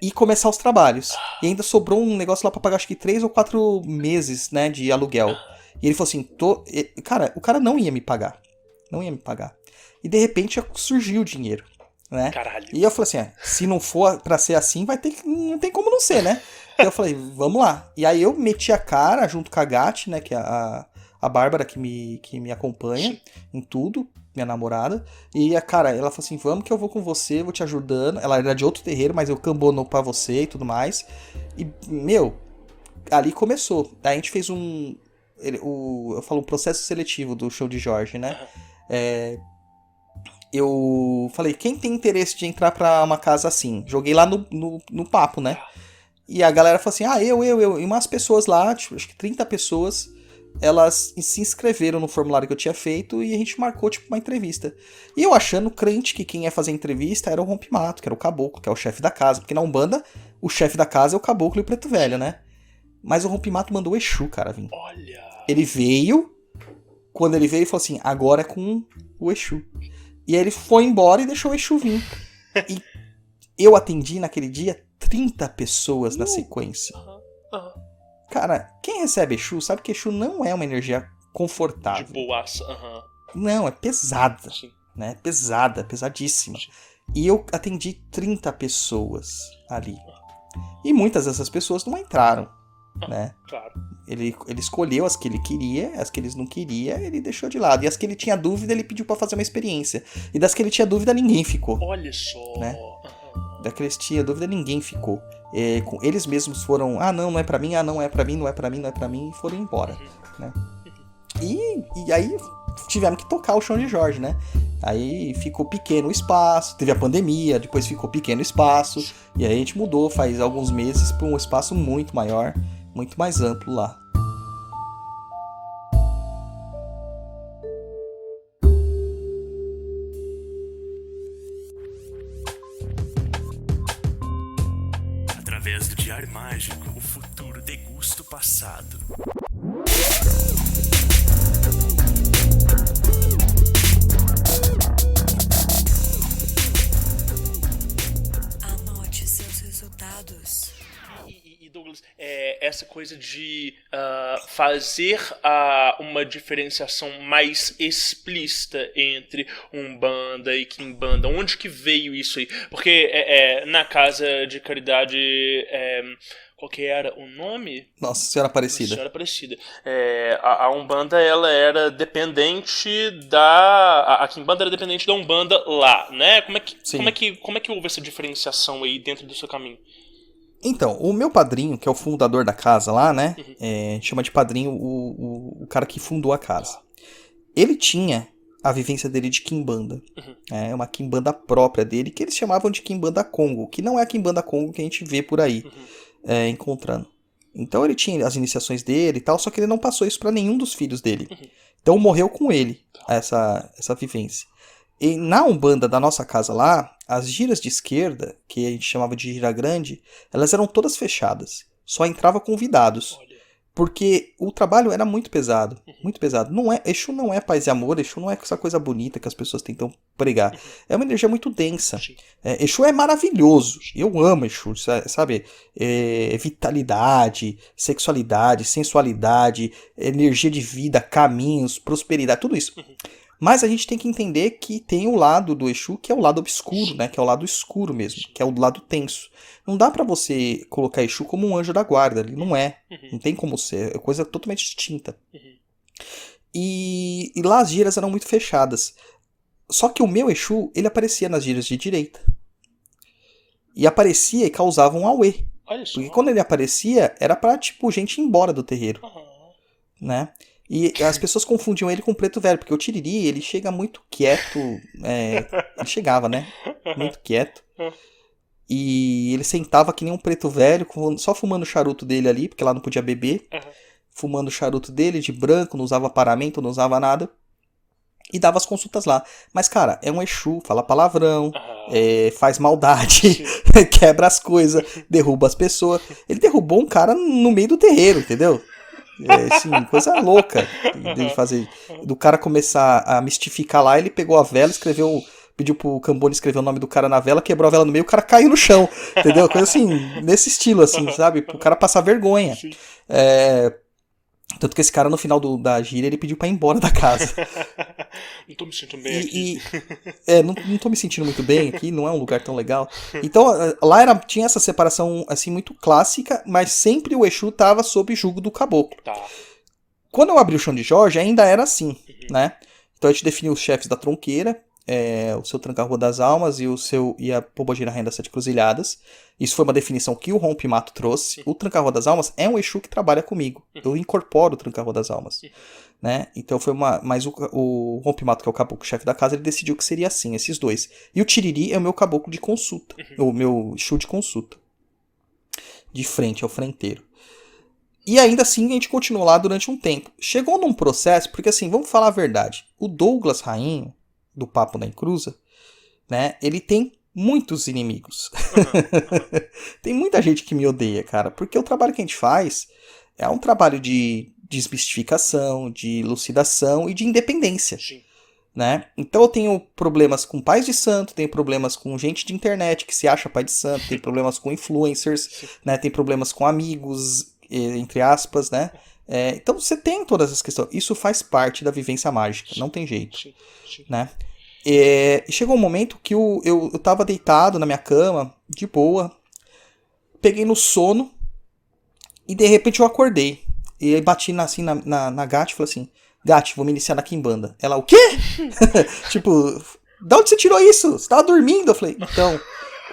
e começar os trabalhos. E ainda sobrou um negócio lá para pagar, acho que 3 ou 4 meses, né, de aluguel. E ele falou assim: cara, o cara não ia me pagar. Não ia me pagar. E de repente surgiu o dinheiro, né? Caralho. E eu falei assim: se não for pra ser assim, não tem como não ser, né? E eu falei, vamos lá. E aí eu meti a cara junto com a Gatti, né? Que é a Bárbara que me acompanha em tudo, minha namorada. E cara, ela falou assim: vamos que eu vou com você, vou te ajudando. Ela era de outro terreiro, mas eu cambonou pra você e tudo mais. E, ali começou. Aí a gente fez eu falo, um processo seletivo do show de Jorge, né? Eu falei, quem tem interesse de entrar pra uma casa assim? Joguei lá no papo, né? E a galera falou assim: eu. E umas pessoas lá, tipo, acho que 30 pessoas, elas se inscreveram no formulário que eu tinha feito e a gente marcou, tipo, uma entrevista. E eu achando crente que quem ia fazer a entrevista era o Rompimato, que era o caboclo, que é o chefe da casa. Porque na Umbanda, o chefe da casa é o caboclo e o preto velho, né? Mas o Rompimato mandou o Exu, cara, vir. Olha! Ele veio, quando ele veio, ele falou assim: agora é com o Exu. E aí ele foi embora e deixou o Exu vir. E eu atendi naquele dia 30 pessoas na sequência. Cara, quem recebe Exu sabe que Exu não é uma energia confortável. De boaça. Não, é pesada. Sim. Né? Pesada, pesadíssima. Sim. E eu atendi 30 pessoas ali. E muitas dessas pessoas não entraram. Né? Claro. Ele escolheu as que ele queria, as que ele não queria, ele deixou de lado. E as que ele tinha dúvida, ele pediu pra fazer uma experiência. E das que ele tinha dúvida, ninguém ficou. Olha só. Né? Das que ele tinha dúvida, ninguém ficou. Eles mesmos foram: não é pra mim, não é pra mim, não é pra mim, não é pra mim, e foram embora. Né? E aí tivemos que tocar o chão de Jorge, né? Aí ficou pequeno o espaço, teve a pandemia, depois ficou pequeno o espaço, e aí a gente mudou faz alguns meses para um espaço muito maior, muito mais amplo lá. Através do Diário Mágico, o futuro degusta o passado. Anote seus resultados. E, Douglas, essa coisa de fazer uma diferenciação mais explícita entre Umbanda e Quimbanda, onde que veio isso aí? Porque na Casa de Caridade, qual que era o nome? Nossa Senhora Aparecida. Nossa Senhora Aparecida. A Umbanda, ela era dependente a Quimbanda era dependente da Umbanda lá, né? Como é que houve essa diferenciação aí dentro do seu caminho? Então, o meu padrinho, que é o fundador da casa lá, né? Chama de padrinho o cara que fundou a casa. Ele tinha a vivência dele de Quimbanda. É uma Quimbanda própria dele, que eles chamavam de Quimbanda Congo, que não é a Quimbanda Congo que a gente vê por aí, encontrando. Então ele tinha as iniciações dele e tal, só que ele não passou isso pra nenhum dos filhos dele. Então morreu com ele essa vivência. E na Umbanda da nossa casa lá, as giras de esquerda, que a gente chamava de gira grande, elas eram todas fechadas. Só entrava convidados. Porque o trabalho era muito pesado. Muito pesado. Exu não é paz e amor, Exu não é essa coisa bonita que as pessoas tentam pregar. É uma energia muito densa. Exu é maravilhoso. Eu amo Exu, sabe? Vitalidade, sexualidade, sensualidade, energia de vida, caminhos, prosperidade, tudo isso. Mas a gente tem que entender que tem o lado do Exu, que é o lado obscuro, né? Que é o lado escuro mesmo, que é o lado tenso. Não dá pra você colocar Exu como um anjo da guarda, ele não é. Não tem como ser, é coisa totalmente distinta. E lá as giras eram muito fechadas. Só que o meu Exu, ele aparecia nas giras de direita. E aparecia e causava um auê. Porque quando ele aparecia, era pra, tipo, gente ir embora do terreiro. Né? E as pessoas confundiam ele com o Preto Velho, porque o Tiriri, ele chega muito quieto, ele chegava, né, muito quieto, e ele sentava que nem um Preto Velho, só fumando o charuto dele ali, porque lá não podia beber, fumando o charuto dele de branco, não usava paramento, não usava nada, e dava as consultas lá. Mas, cara, é um Exu, fala palavrão, faz maldade, quebra as coisas, derruba as pessoas. Ele derrubou um cara no meio do terreiro, entendeu? Assim, coisa louca de fazer. Do cara começar a mistificar lá, ele pegou a vela, pediu pro Cambone escrever o nome do cara na vela, quebrou a vela no meio, o cara caiu no chão, entendeu? Coisa assim, nesse estilo, assim, sabe? Pro cara passar vergonha. Tanto que esse cara, no final da gira, ele pediu pra ir embora da casa. Não tô me sentindo bem aqui. Não tô me sentindo muito bem aqui, não é um lugar tão legal. Então, lá tinha essa separação, assim, muito clássica, mas sempre o Exu tava sob julgo do caboclo. Quando eu abri o Chão de Jorge, ainda era assim, né? Então a gente definiu os chefes da tronqueira, o seu Tranca-Rua das Almas e a Pombogira Rainha das Sete Cruzilhadas. Isso foi uma definição que o Rompe-Mato trouxe. O Tranca-Rua das Almas é um Exu que trabalha comigo. Eu incorporo o Tranca-Rua das Almas. Né? Então foi mas o Rompe-Mato, que é o caboclo-chefe da casa, ele decidiu que seria assim, esses dois. E o Tiriri é o meu caboclo de consulta. O meu Exu de consulta. De frente, é o frenteiro. E ainda assim a gente continuou lá durante um tempo. Chegou num processo, porque assim, vamos falar a verdade. O Douglas Rainho, do Papo da Encruza, né, ele tem muitos inimigos. Tem muita gente que me odeia, cara, porque o trabalho que a gente faz é um trabalho de desmistificação, de elucidação e de independência. Né? Então eu tenho problemas com pais de santo, tenho problemas com gente de internet que se acha pai de santo, tenho problemas com influencers, né? Tem problemas com amigos, entre aspas, né? Então você tem todas essas questões. Isso faz parte da vivência mágica, não tem jeito. Né? E chegou um momento que eu tava deitado na minha cama, de boa, peguei no sono e de repente eu acordei. E aí bati assim na Gati e falei assim: Gati, vou me iniciar na Quimbanda. Ela, o quê? Tipo, da onde você tirou isso? Você tava dormindo? Eu falei, então,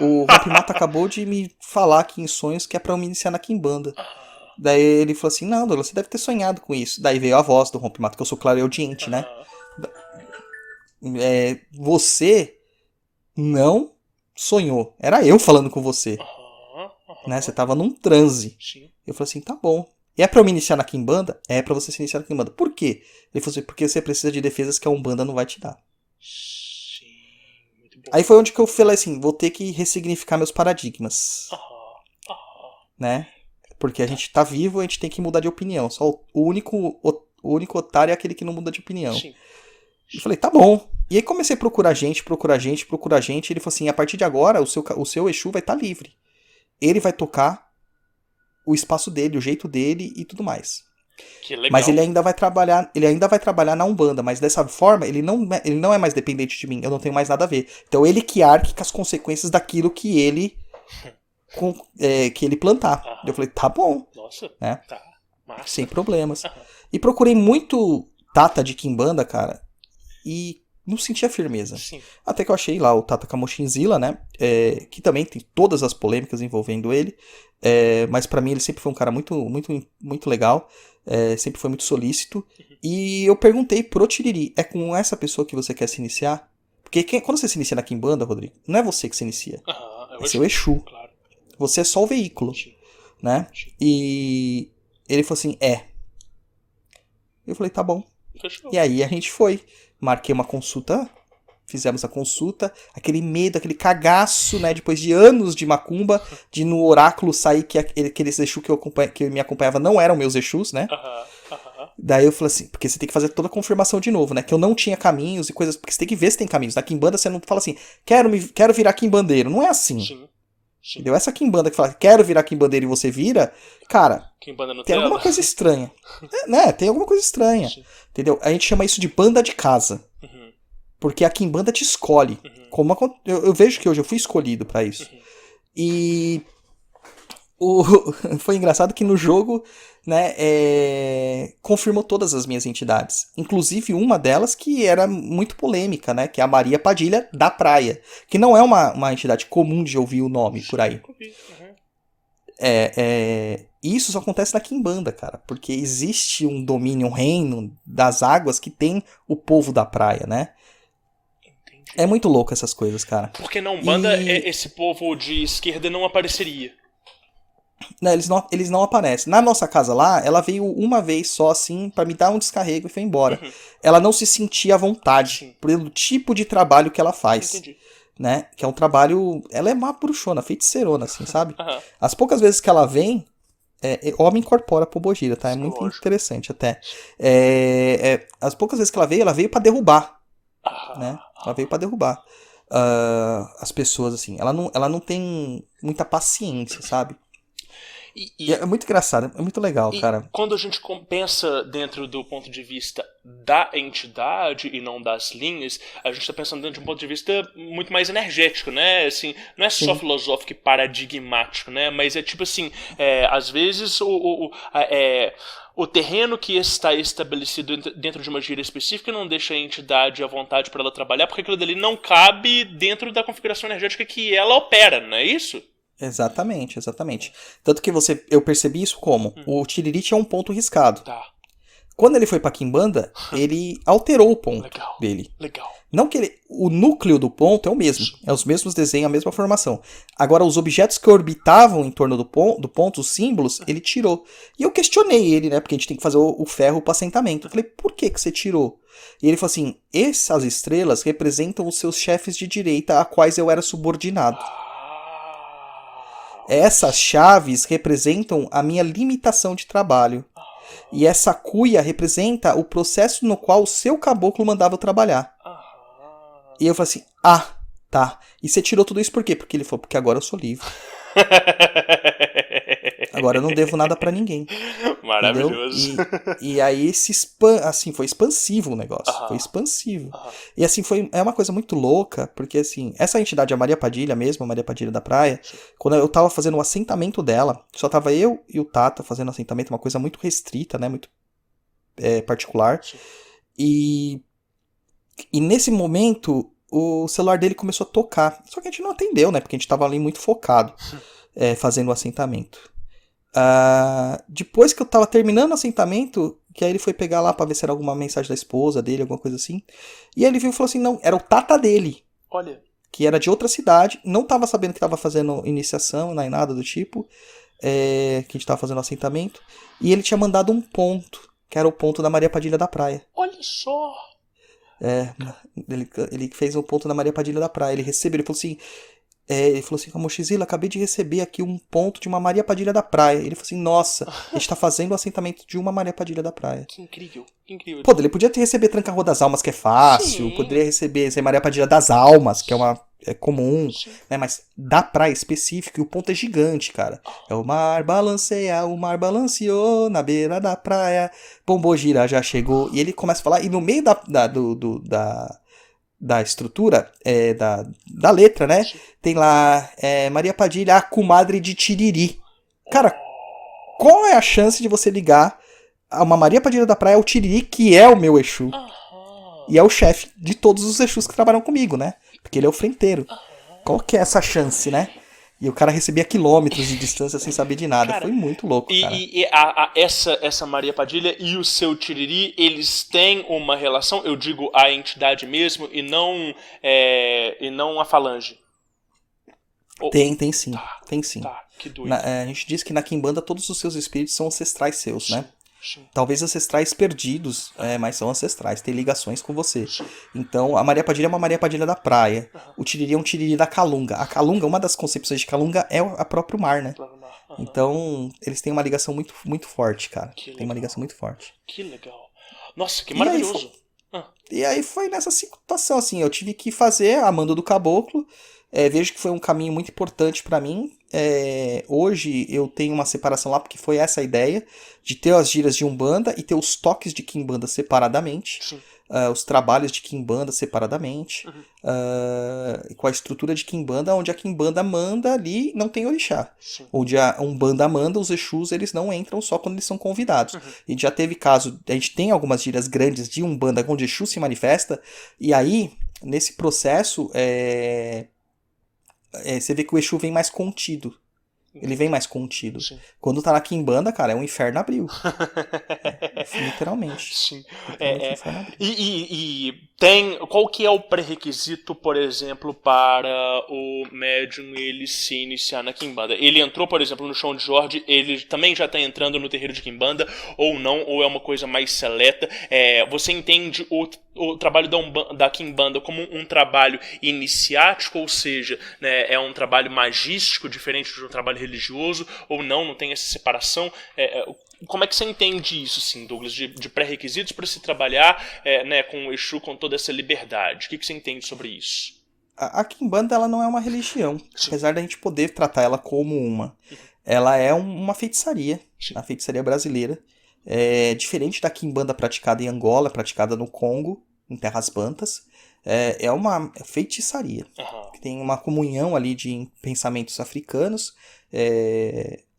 o Rompe-Mato acabou de me falar aqui em sonhos que é pra eu me iniciar na Quimbanda. Daí ele falou assim, não, Douglas, você deve ter sonhado com isso. Daí veio a voz do Rompe-Mato, que eu sou clareaudiente, né? Você não sonhou. Era eu falando com você. Né? Você tava num transe. Eu falei assim, tá bom. E é pra eu me iniciar na Quimbanda? É pra você se iniciar na Quimbanda. Por quê? Ele falou assim, porque você precisa de defesas que a Umbanda não vai te dar. Sim, muito bom. Aí foi onde que eu falei assim, vou ter que ressignificar meus paradigmas. Né? Porque a gente tá vivo, a gente tem que mudar de opinião. Só o único otário é aquele que não muda de opinião. Sim. E falei, tá bom. E aí comecei a procurar gente. E ele falou assim, a partir de agora, o seu Exu vai estar livre. Ele vai tocar o espaço dele, o jeito dele e tudo mais. Que legal. Mas ele ainda vai trabalhar na Umbanda, mas dessa forma ele não é mais dependente de mim, eu não tenho mais nada a ver. Então ele que arque com as consequências daquilo que ele plantar. Eu falei, tá bom. Nossa, né? tá. Massa. Sem problemas. E procurei muito Tata de Quimbanda, cara, e não sentia firmeza. Sim. Até que eu achei lá o Tata Kamoshinzila, né? Que também tem todas as polêmicas envolvendo ele. Mas pra mim ele sempre foi um cara muito, muito, muito legal. Sempre foi muito solícito. E eu perguntei pro Tiriri, é com essa pessoa que você quer se iniciar? Porque quando você se inicia na Quimbanda, Rodrigo, não é você que se inicia. É seu Exu. Claro. Você é só o veículo. Sim. Né? Sim. E ele falou assim, Eu falei, tá bom. Fechou. E aí a gente foi. Marquei uma consulta, fizemos a consulta, aquele medo, aquele cagaço, né? Depois de anos de macumba, de no oráculo sair que aqueles Exus que me acompanhava não eram meus Exus, né? Daí eu falei assim, porque você tem que fazer toda a confirmação de novo, né? Que eu não tinha caminhos e coisas, porque você tem que ver se tem caminhos. Na Quimbanda você não fala assim, quero virar quimbandeiro. Não é assim. Sim. Entendeu? Essa Quimbanda que fala, quero virar quimbandeiro e você vira, cara, tem alguma coisa estranha. Né? Tem alguma coisa estranha. Sim. Entendeu? A gente chama isso de banda de casa. Porque a Quimbanda te escolhe. Eu vejo que hoje eu fui escolhido pra isso. E foi engraçado que no jogo, né, confirmou todas as minhas entidades. Inclusive uma delas que era muito polêmica, né? Que é a Maria Padilha da Praia. Que não é uma entidade comum de ouvir o nome por aí. E isso só acontece na Quimbanda, cara. Porque existe um domínio, um reino das águas que tem o povo da praia, né? Entendi. É muito louco essas coisas, cara. Porque na Umbanda esse povo de esquerda não apareceria. Não, eles não aparecem. Na nossa casa lá, ela veio uma vez só, assim, pra me dar um descarrego e foi embora. Ela não se sentia à vontade pelo tipo de trabalho que ela faz. Entendi. Né? Que é um trabalho... Ela é uma bruxona, feiticeirona, assim, sabe? As poucas vezes que ela vem, homem incorpora Pombogira, tá? É muito interessante até. As poucas vezes que ela veio pra derrubar. Né? Ela veio pra derrubar as pessoas, assim. Ela não tem muita paciência, sabe? E é muito engraçado, é muito legal, cara. Quando a gente pensa dentro do ponto de vista da entidade e não das linhas, a gente está pensando dentro de um ponto de vista muito mais energético, né? Assim, não é só filosófico e paradigmático, né? Mas é tipo assim, às vezes o terreno que está estabelecido dentro de uma gíria específica não deixa a entidade à vontade para ela trabalhar, porque aquilo dali não cabe dentro da configuração energética que ela opera, não é isso? Exatamente. Tanto que eu percebi isso como? O Tiriri é um ponto riscado. Tá. Quando ele foi pra Quimbanda, ele alterou o ponto dele. Legal. Não que o núcleo do ponto é o mesmo. É os mesmos desenhos, a mesma formação. Agora, os objetos que orbitavam em torno do ponto, os símbolos, ele tirou. E eu questionei ele, né? Porque a gente tem que fazer o ferro para assentamento. Eu falei, por que você tirou? E ele falou assim, essas estrelas representam os seus chefes de direita a quais eu era subordinado. Essas chaves representam a minha limitação de trabalho. E essa cuia representa o processo no qual o seu caboclo mandava eu trabalhar. E eu falei assim, tá. E você tirou tudo isso por quê? Porque ele falou, porque agora eu sou livre. Agora eu não devo nada pra ninguém. Maravilhoso. E aí assim, foi expansivo o negócio. Foi expansivo. E assim, é uma coisa muito louca, porque assim, essa entidade, a Maria Padilha mesmo, a Maria Padilha da Praia, quando eu tava fazendo o assentamento dela, só tava eu e o Tata fazendo o assentamento, uma coisa muito restrita, né? Muito particular. E nesse momento, o celular dele começou a tocar. Só que a gente não atendeu, né? Porque a gente tava ali muito focado, fazendo o assentamento. Depois que eu tava terminando o assentamento, que aí ele foi pegar lá pra ver se era alguma mensagem da esposa dele, alguma coisa assim. E aí ele viu e falou assim, não, era o Tata dele. Olha. Que era de outra cidade, não tava sabendo que tava fazendo iniciação, nem nada do tipo. Que a gente tava fazendo assentamento. E ele tinha mandado um ponto, que era o ponto da Maria Padilha da Praia. Olha só! Ele fez um ponto na Maria Padilha da Praia. Ele recebeu, ele falou assim, Kamoshinzila, acabei de receber aqui um ponto de uma Maria Padilha da Praia. Ele falou assim, nossa, a gente tá fazendo o assentamento de uma Maria Padilha da Praia. Que incrível, que incrível. Pô, ele podia receber Tranca-Rua das Almas, que é fácil. Sim. Poderia receber Maria Padilha das Almas, que é comum, né? Mas da praia específica, e o ponto é gigante, cara. É o mar balanceia, o mar balanceou na beira da praia, Pombogira já chegou. E ele começa a falar, e no meio da estrutura, da letra, né? Tem lá, Maria Padilha, a comadre de Tiriri. Cara, qual é a chance de você ligar a uma Maria Padilha da praia ao Tiriri, que é o meu Exu? E é o chefe de todos os Exus que trabalham comigo, né? Porque ele é o frenteiro. Qual que é essa chance, né? E o cara recebia quilômetros de distância sem saber de nada. Cara, foi muito louco, cara. E essa Maria Padilha e o seu Tiriri, eles têm uma relação, eu digo a entidade mesmo, e não a falange? Tem sim. Tem sim. Tá, que doido. A gente diz que na Quimbanda todos os seus espíritos são ancestrais seus, né? Sim. Talvez ancestrais perdidos, mas são ancestrais, tem ligações com você. Sim. Então, a Maria Padilha é uma Maria Padilha da praia. O Tiriri é um Tiriri da Calunga. A Calunga, uma das concepções de Calunga é o próprio mar, né? Então, eles têm uma ligação muito, muito forte, cara. Tem uma ligação muito forte. Que legal. Nossa, que maravilhoso. E aí foi nessa situação, assim, eu tive que fazer a Manda do Caboclo. Vejo que foi um caminho muito importante pra mim. Hoje eu tenho uma separação lá, porque foi essa a ideia, de ter as giras de Umbanda e ter os toques de Quimbanda separadamente, os trabalhos de Quimbanda separadamente, com a estrutura de Quimbanda, onde a Quimbanda manda ali, não tem orixá. Sim. Onde a Umbanda manda, os Exus eles não entram só quando eles são convidados. E já teve caso, a gente tem algumas giras grandes de Umbanda onde Exu se manifesta, e aí, nesse processo, você vê que o Exu vem mais contido. Ele vem mais contido. Sim. Quando tá na Quimbanda, cara, é um inferno abril. Literalmente. Sim. E tem... Qual que é o pré-requisito, por exemplo, para o médium ele se iniciar na Quimbanda? Ele entrou, por exemplo, no Chão de Jorge, ele também já tá entrando no terreiro de Quimbanda, ou não, ou é uma coisa mais seleta? Você entende o trabalho da Quimbanda como um trabalho iniciático, ou seja, né, é um trabalho magístico, diferente de um trabalho religioso, ou não tem essa separação? Como é que você entende isso, sim, Douglas, de pré-requisitos para se trabalhar né, com o Exu, com toda essa liberdade? O que você entende sobre isso? A Quimbanda ela não é uma religião, sim, apesar da gente poder tratar ela como uma. Ela é uma feitiçaria, sim, a feitiçaria brasileira. Diferente da Quimbanda praticada em Angola, praticada no Congo, em terras bantas, é uma feitiçaria. Que tem uma comunhão ali de pensamentos africanos,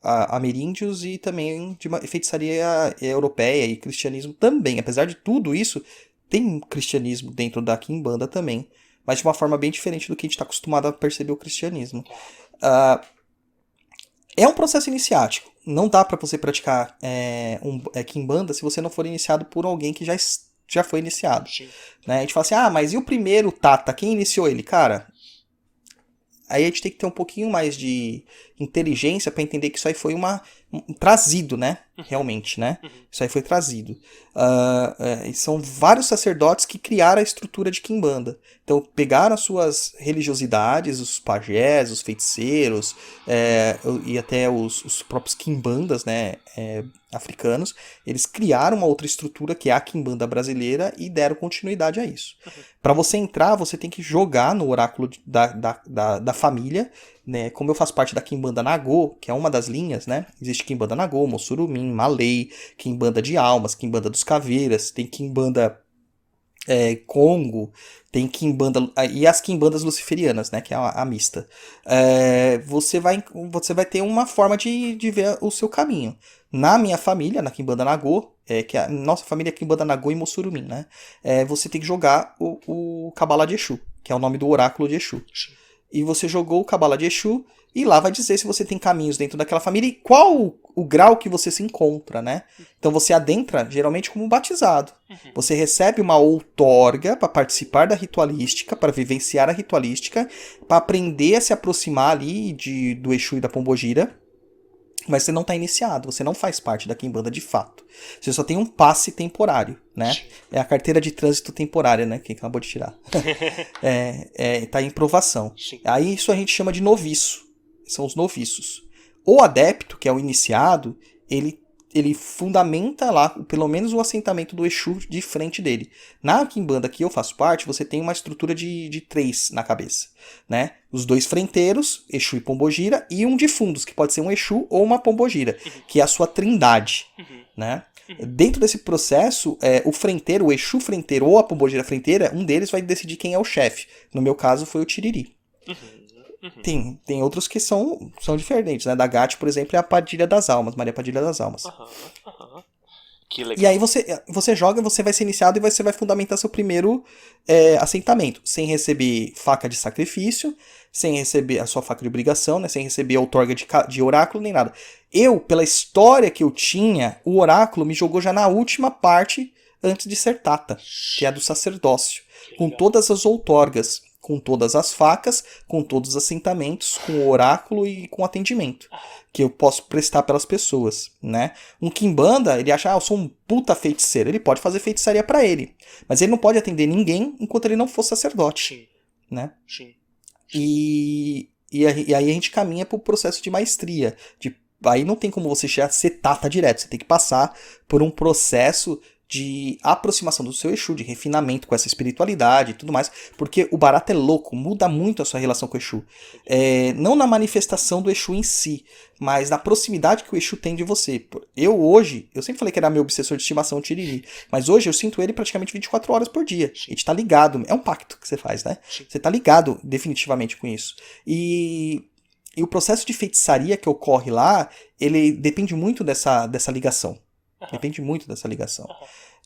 ameríndios e também de uma feitiçaria europeia e cristianismo também. Apesar de tudo isso, tem cristianismo dentro da Quimbanda também, mas de uma forma bem diferente do que a gente está acostumado a perceber o cristianismo. É um processo iniciático. Não dá para você praticar Quimbanda se você não for iniciado por alguém que já foi iniciado. Né? A gente fala assim, mas e o primeiro Tata? Quem iniciou ele? Cara, aí a gente tem que ter um pouquinho mais de inteligência para entender que isso aí foi trazido, né? Realmente, né? Isso aí foi trazido. E são vários sacerdotes que criaram a estrutura de Quimbanda. Então, pegaram as suas religiosidades, os pajés, os feiticeiros, e até os próprios Quimbandas, né? Africanos, eles criaram uma outra estrutura que é a Quimbanda brasileira e deram continuidade a isso. Para você entrar, você tem que jogar no oráculo da família, né? Como eu faço parte da Quimbanda Nagô, que é uma das linhas, né? Existe Quimbanda Nagô, Mossurumim, Malay, Quimbanda de Almas, Quimbanda dos Caveiras, tem Quimbanda Congo, tem Quimbanda e as Quimbandas luciferianas, né, que é a mista. Você vai ter uma forma de ver o seu caminho. Na minha família, na Quimbanda Nagô, que a nossa família é Quimbanda Nagô e Mossurumim, né, você tem que jogar o Cabala de Exu, que é o nome do oráculo de Exu. E você jogou o Cabala de Exu, e lá vai dizer se você tem caminhos dentro daquela família e qual o grau que você se encontra, né? Então você adentra geralmente como batizado. Você recebe uma outorga para participar da ritualística, para vivenciar a ritualística, para aprender a se aproximar ali do Exu e da Pombogira. Mas você não está iniciado, você não faz parte da Quimbanda de fato. Você só tem um passe temporário, né? É a carteira de trânsito temporária, né? Que acabou de tirar. Tá em provação. Sim. Aí isso a gente chama de noviço. São os noviços. O adepto, que é o iniciado, ele ele fundamenta lá, pelo menos o assentamento do Exu de frente dele. Na quimbanda que eu faço parte, você tem uma estrutura de 3 na cabeça, né? Os 2 frenteiros, Exu e Pombogira, e um de fundos, que pode ser um Exu ou uma Pombogira, que é a sua trindade, né? Dentro desse processo, o frenteiro, o Exu frenteiro ou a Pombogira frenteira, um deles vai decidir quem é o chefe. No meu caso, foi o Tiriri. Tem outros que são diferentes, né? Da Gatti, por exemplo, é a Padilha das Almas, Maria Padilha das Almas. Que legal. E aí você joga, você vai ser iniciado e você vai fundamentar seu primeiro assentamento, sem receber faca de sacrifício, sem receber a sua faca de obrigação, né? Sem receber a outorga de oráculo, nem nada. Eu, pela história que eu tinha, o oráculo me jogou já na última parte, antes de ser Tata, que é a do sacerdócio, com todas as outorgas, com todas as facas, com todos os assentamentos, com o oráculo e com atendimento, que eu posso prestar pelas pessoas, né? Um quimbanda, ele acha, eu sou um puta feiticeiro, ele pode fazer feitiçaria pra ele, mas ele não pode atender ninguém enquanto ele não for sacerdote, né? E aí a gente caminha pro processo de maestria, aí não tem como você chegar a ser Tata direto, você tem que passar por um processo de aproximação do seu Exu, de refinamento com essa espiritualidade e tudo mais, porque o barato é louco, muda muito a sua relação com o Exu. Não na manifestação do Exu em si, mas na proximidade que o Exu tem de você. Eu sempre falei que era meu obsessor de estimação, o Tiriri, mas hoje eu sinto ele praticamente 24 horas por dia. A gente tá ligado, é um pacto que você faz, né? Você tá ligado definitivamente com isso. E o processo de feitiçaria que ocorre lá, ele depende muito dessa ligação. Depende muito dessa ligação.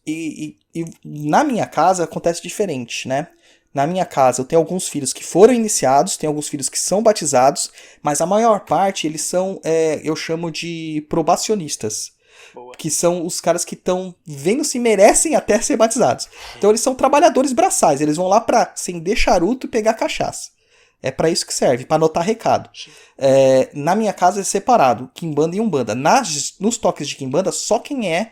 E na minha casa acontece diferente, né? Na minha casa eu tenho alguns filhos que foram iniciados, tenho alguns filhos que são batizados, mas a maior parte eles são, eu chamo de probacionistas. Boa. Que são os caras que estão vendo se merecem até ser batizados. Então eles são trabalhadores braçais, eles vão lá pra acender charuto e pegar cachaça. É pra isso que serve, pra anotar recado. Na minha casa é separado, quimbanda e umbanda. Nos toques de quimbanda, só quem é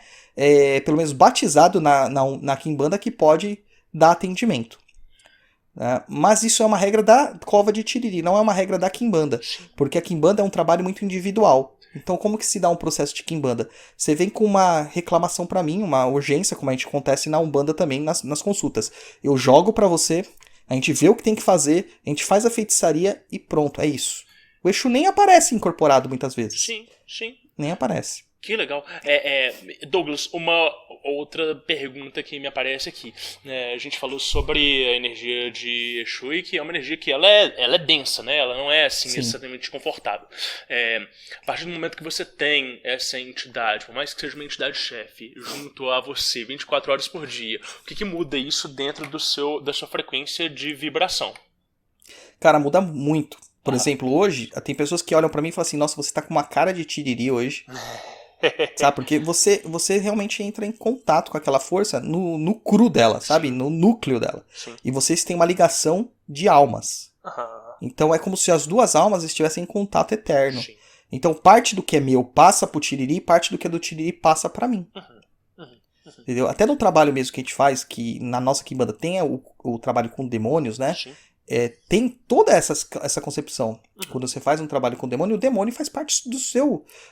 pelo menos batizado na quimbanda que pode dar atendimento. Mas isso é uma regra da cova de Tiriri, não é uma regra da quimbanda. Porque a quimbanda é um trabalho muito individual. Então como que se dá um processo de quimbanda? Você vem com uma reclamação pra mim, uma urgência, como a gente acontece na umbanda também, nas consultas. Eu jogo pra você... A gente vê o que tem que fazer, a gente faz a feitiçaria e pronto, é isso. O Exu nem aparece incorporado muitas vezes. Sim. Nem aparece. Que legal. Douglas, uma outra pergunta que me aparece aqui. A gente falou sobre a energia de Exu e que é uma energia que ela é densa, né? Ela não é assim exatamente confortável. A partir do momento que você tem essa entidade, por mais que seja uma entidade chefe, junto a você 24 horas por dia, o que muda isso dentro da sua frequência de vibração? Cara, muda muito. Por exemplo, hoje, tem pessoas que olham pra mim e falam assim, nossa, você tá com uma cara de Tiriri hoje. Sabe, porque você realmente entra em contato com aquela força no cru dela, sabe? No núcleo dela. Sim. E vocês têm uma ligação de almas. Então é como se as duas almas estivessem em contato eterno. Sim. Então parte do que é meu passa pro Tiriri, parte do que é do Tiriri passa pra mim. Entendeu? Até no trabalho mesmo que a gente faz, que na nossa quimbanda tem o trabalho com demônios, né? Sim. Tem toda essa concepção. Quando você faz um trabalho com o demônio faz parte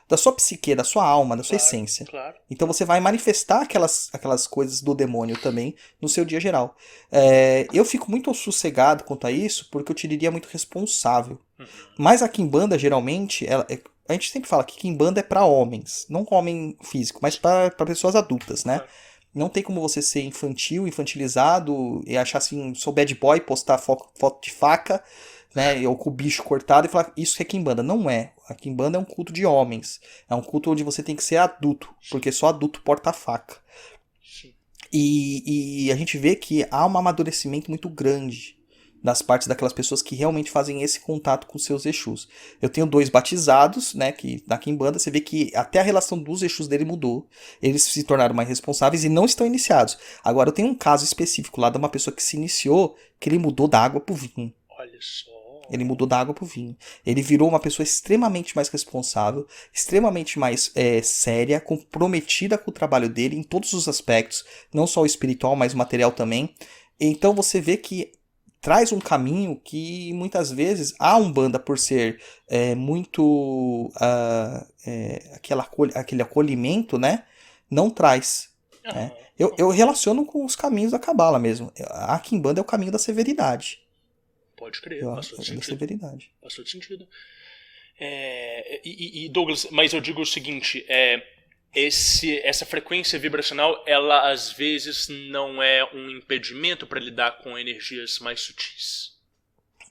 da sua psique, da sua alma, da sua essência. Claro. Então você vai manifestar aquelas coisas do demônio também no seu dia geral. Eu fico muito sossegado quanto a isso, porque o Tiriri é muito responsável. Mas a quimbanda, geralmente, a gente sempre fala que quimbanda é pra homens, não homem físico, mas pra pessoas adultas, né? Não tem como você ser infantilizado e achar assim, sou bad boy, postar foto de faca, né, ou com o bicho cortado e falar, isso é quimbanda. Não é. A quimbanda é um culto de homens. É um culto onde você tem que ser adulto, porque só adulto porta a faca. E a gente vê que há um amadurecimento muito grande das partes daquelas pessoas que realmente fazem esse contato com seus Exus. Eu tenho 2 batizados, né, que na quimbanda você vê que até a relação dos Exus dele mudou. Eles se tornaram mais responsáveis e não estão iniciados. Agora eu tenho um caso específico lá de uma pessoa que se iniciou, que ele mudou da água pro vinho. Olha só. Ele mudou da água pro vinho. Ele virou uma pessoa extremamente mais responsável, extremamente mais séria, comprometida com o trabalho dele em todos os aspectos, não só o espiritual, mas o material também. Então você vê que traz um caminho que muitas vezes a Umbanda, por ser muito aquele acolhimento, né, não traz. Né? Eu relaciono com os caminhos da Cabala mesmo. A Quimbanda é o caminho da severidade. Pode crer, faz todo sentido. Severidade. Faz todo sentido. E Douglas, mas eu digo o seguinte, essa frequência vibracional, ela às vezes não é um impedimento para lidar com energias mais sutis.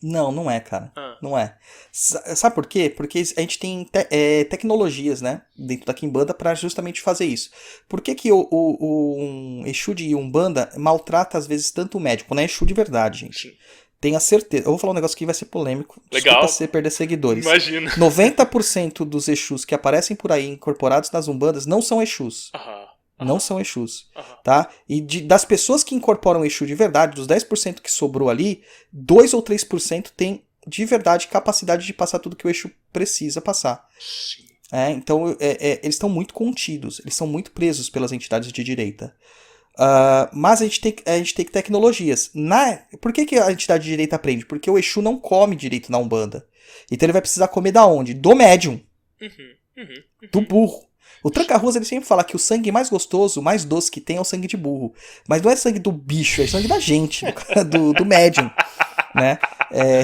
Não é, cara. Não é. Sabe por quê? Porque a gente tem tecnologias, né, dentro da Quimbanda para justamente fazer isso. Por que um Exu de Umbanda maltrata às vezes tanto o médico, né? Exu de verdade, gente. Sim. Tenha certeza. Eu vou falar um negócio que vai ser polêmico. Legal. Desculpa você perder seguidores. Imagina. 90% dos Exus que aparecem por aí incorporados nas Umbandas não são Exus. Não são Exus. Tá? E das pessoas que incorporam Exu de verdade, dos 10% que sobrou ali, 2 ou 3% tem de verdade capacidade de passar tudo que o Exu precisa passar. Sim. Então eles estão muito contidos, eles são muito presos pelas entidades de direita. Mas a gente tem tecnologias. Por que a entidade de direita aprende? Porque o Exu não come direito na Umbanda. Então ele vai precisar comer da onde? Do médium. Do burro. O Tranca-Ruas ele sempre fala que o sangue mais gostoso, mais doce que tem é o sangue de burro. Mas não é sangue do bicho, é sangue da gente, do médium. Né?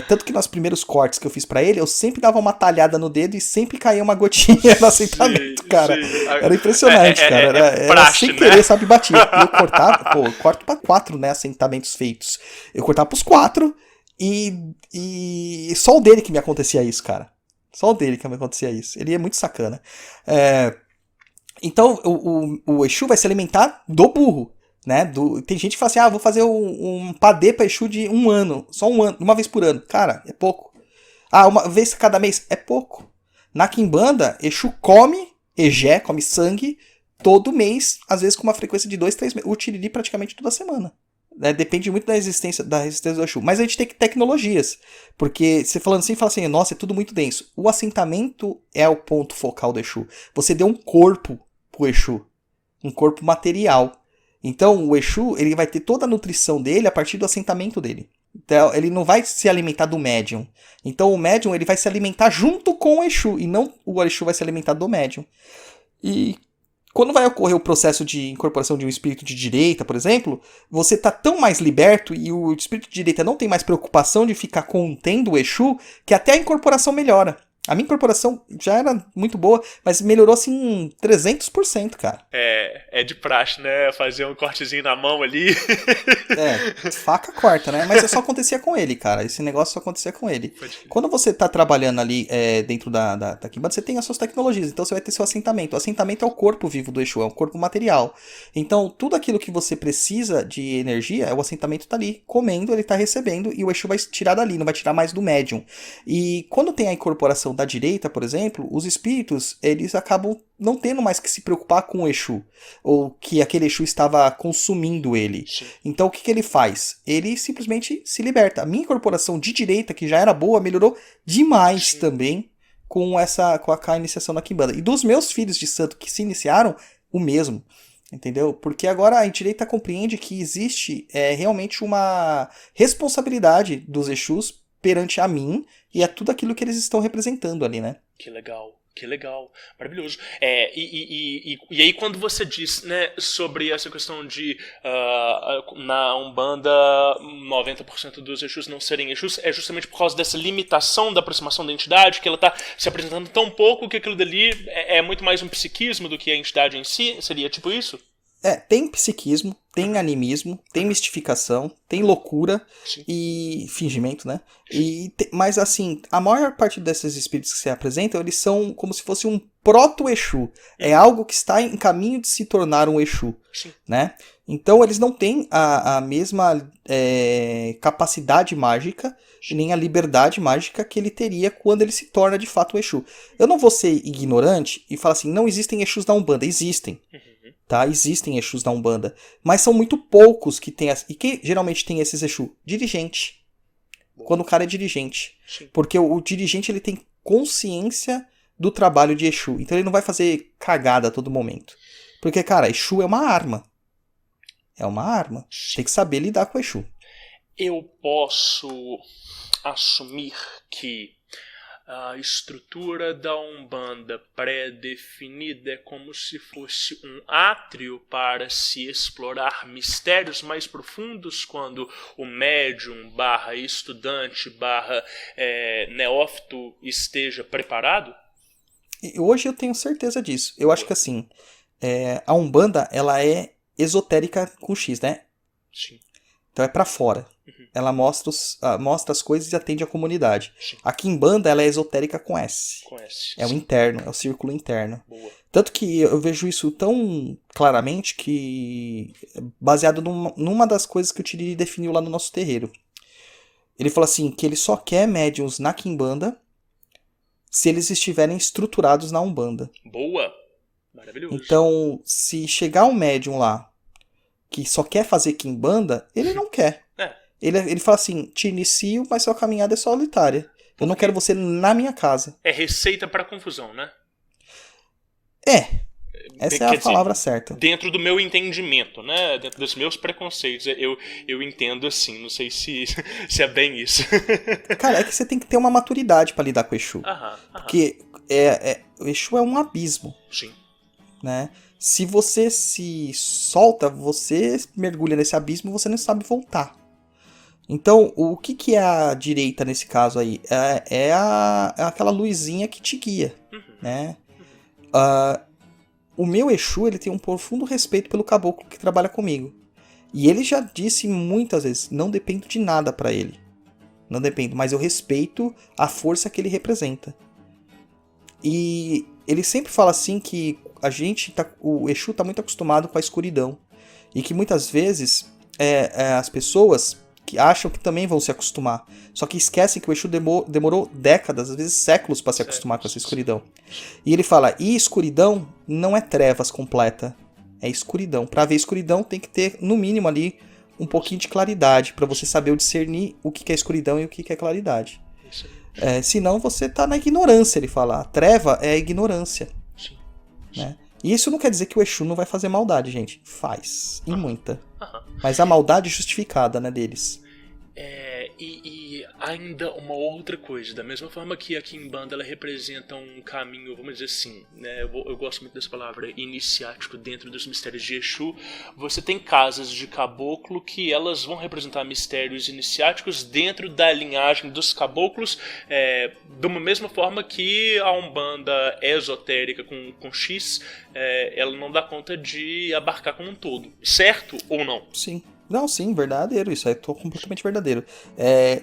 Tanto que nos primeiros cortes que eu fiz pra ele, eu sempre dava uma talhada no dedo e sempre caía uma gotinha no assentamento, cara. Sim. Era impressionante, cara. Era sem querer, né? Sabe, batia. E eu cortava, eu corto pra 4, né, assentamentos feitos. Eu cortava pros 4 e só o dele que me acontecia isso, cara. Só o dele que me acontecia isso. Ele é muito sacana. Então, o Exu vai se alimentar do burro. Né? Tem gente que fala assim, vou fazer um padê pra Exu de 1 ano, só 1 ano, uma vez por ano. Cara, é pouco. Uma vez cada mês, é pouco. Na Quimbanda, Exu come egé, come sangue, todo mês, às vezes com uma frequência de 2, 3 meses. O Tiriri praticamente toda semana. Né? Depende muito da resistência do Exu. Mas a gente tem tecnologias. Porque você falando assim, fala assim, nossa, é tudo muito denso. O assentamento é o ponto focal do Exu. Você deu um corpo pro Exu. Um corpo material. Então, o Exu, ele vai ter toda a nutrição dele a partir do assentamento dele. Então, ele não vai se alimentar do médium. Então, o médium, ele vai se alimentar junto com o Exu, e não o Exu vai se alimentar do médium. E quando vai ocorrer o processo de incorporação de um espírito de direita, por exemplo, você está tão mais liberto e o espírito de direita não tem mais preocupação de ficar contendo o Exu, que até a incorporação melhora. A minha incorporação já era muito boa, mas melhorou assim 300%, cara. É de praxe, né? Fazer um cortezinho na mão ali. Faca corta, né? Mas só acontecia com ele, cara. Esse negócio só acontecia com ele. Quando você tá trabalhando ali dentro da Quimbanda, você tem as suas tecnologias. Então você vai ter seu assentamento. O assentamento é o corpo vivo do Exu, é um corpo material. Então tudo aquilo que você precisa de energia, o assentamento tá ali comendo, ele tá recebendo e o Exu vai tirar dali, não vai tirar mais do médium. E quando tem a incorporação da direita, por exemplo, os espíritos, eles acabam não tendo mais que se preocupar com o Exu, ou que aquele Exu estava consumindo ele. Sim. Então o que ele faz? Ele simplesmente se liberta. A minha incorporação de direita, que já era boa, melhorou demais. Sim. Também com a iniciação na Quimbanda. E dos meus filhos de santo que se iniciaram, o mesmo. Entendeu? Porque agora a direita compreende que existe realmente uma responsabilidade dos Exus perante a mim e a tudo aquilo que eles estão representando ali, né? Que legal, maravilhoso. E aí quando você diz, né, sobre essa questão de na Umbanda 90% dos Exus não serem Exus, é justamente por causa dessa limitação da aproximação da entidade, que ela está se apresentando tão pouco que aquilo dali é muito mais um psiquismo do que a entidade em si? Seria tipo isso? Tem psiquismo, tem animismo, tem mistificação, tem loucura. Sim. E fingimento, né? Mas assim, a maior parte desses espíritos que se apresentam, eles são como se fosse um proto-Exu. É algo que está em caminho de se tornar um Exu. Sim. Né? Então eles não têm a mesma capacidade mágica, nem a liberdade mágica que ele teria quando ele se torna de fato um Exu. Eu não vou ser ignorante e falar assim, não existem Exus na Umbanda. Existem. Tá? Existem Exus na Umbanda, mas são muito poucos que tem e quem geralmente tem esses Exu? Dirigente. Quando o cara é dirigente. Sim. Porque o dirigente ele tem consciência do trabalho de Exu, então ele não vai fazer cagada a todo momento. Porque, cara, Exu é uma arma. É uma arma. Tem que saber lidar com Exu. eu posso assumir que a estrutura da Umbanda pré-definida é como se fosse um átrio para se explorar mistérios mais profundos quando o médium / estudante / neófito esteja preparado? E hoje eu tenho certeza disso. Eu acho que assim, a Umbanda, ela é esotérica com X, né? Sim. Então é pra fora. Ela mostra as coisas e atende a comunidade. Sim. A Quimbanda, ela é esotérica com S. Com S. É o interno, é o círculo interno. Boa. Tanto que eu vejo isso tão claramente que, baseado numa das coisas que o Tiriri definiu lá no nosso terreiro. Ele falou assim, que ele só quer médiuns na Quimbanda se eles estiverem estruturados na Umbanda. Boa. Maravilhoso. Então, se chegar um médium lá que só quer fazer Quimbanda, ele não quer. Ele fala assim, te inicio, mas sua caminhada é solitária. Eu não quero você na minha casa. É receita para confusão, né? Essa é a palavra certa. Dentro do meu entendimento, né? Dentro dos meus preconceitos, eu entendo assim. Não sei se é bem isso. Cara, é que você tem que ter uma maturidade pra lidar com o Exu. Porque o Exu é um abismo. Sim. Né? Se você se solta, você mergulha nesse abismo e você não sabe voltar. Então, o que é a direita nesse caso aí? É aquela luzinha que te guia, né? O meu Exu, ele tem um profundo respeito pelo caboclo que trabalha comigo. E ele já disse muitas vezes, não dependo de nada pra ele. Não dependo, mas eu respeito a força que ele representa. E ele sempre fala assim que o Exu tá muito acostumado com a escuridão. E que muitas vezes as pessoas que acham que também vão se acostumar. Só que esquecem que o Exu demorou décadas, às vezes séculos, para se acostumar com essa escuridão. E ele fala, e escuridão não é trevas completa, é escuridão. Para ver escuridão tem que ter, no mínimo ali, um pouquinho de claridade, para você saber discernir o que é escuridão e o que é claridade. Senão você tá na ignorância, ele fala. A treva é a ignorância. Sim. Né? E isso não quer dizer que o Exu não vai fazer maldade, gente. Faz. E muita. Mas a maldade justificada, né, deles. E ainda uma outra coisa, da mesma forma que a Quimbanda ela representa um caminho, vamos dizer assim, né, eu gosto muito dessa palavra, iniciático dentro dos mistérios de Exu, você tem casas de caboclo que elas vão representar mistérios iniciáticos dentro da linhagem dos caboclos, de uma mesma forma que a Umbanda é esotérica com X, ela não dá conta de abarcar como um todo, certo ou não? Sim. Não, sim, verdadeiro, isso aí tô completamente verdadeiro.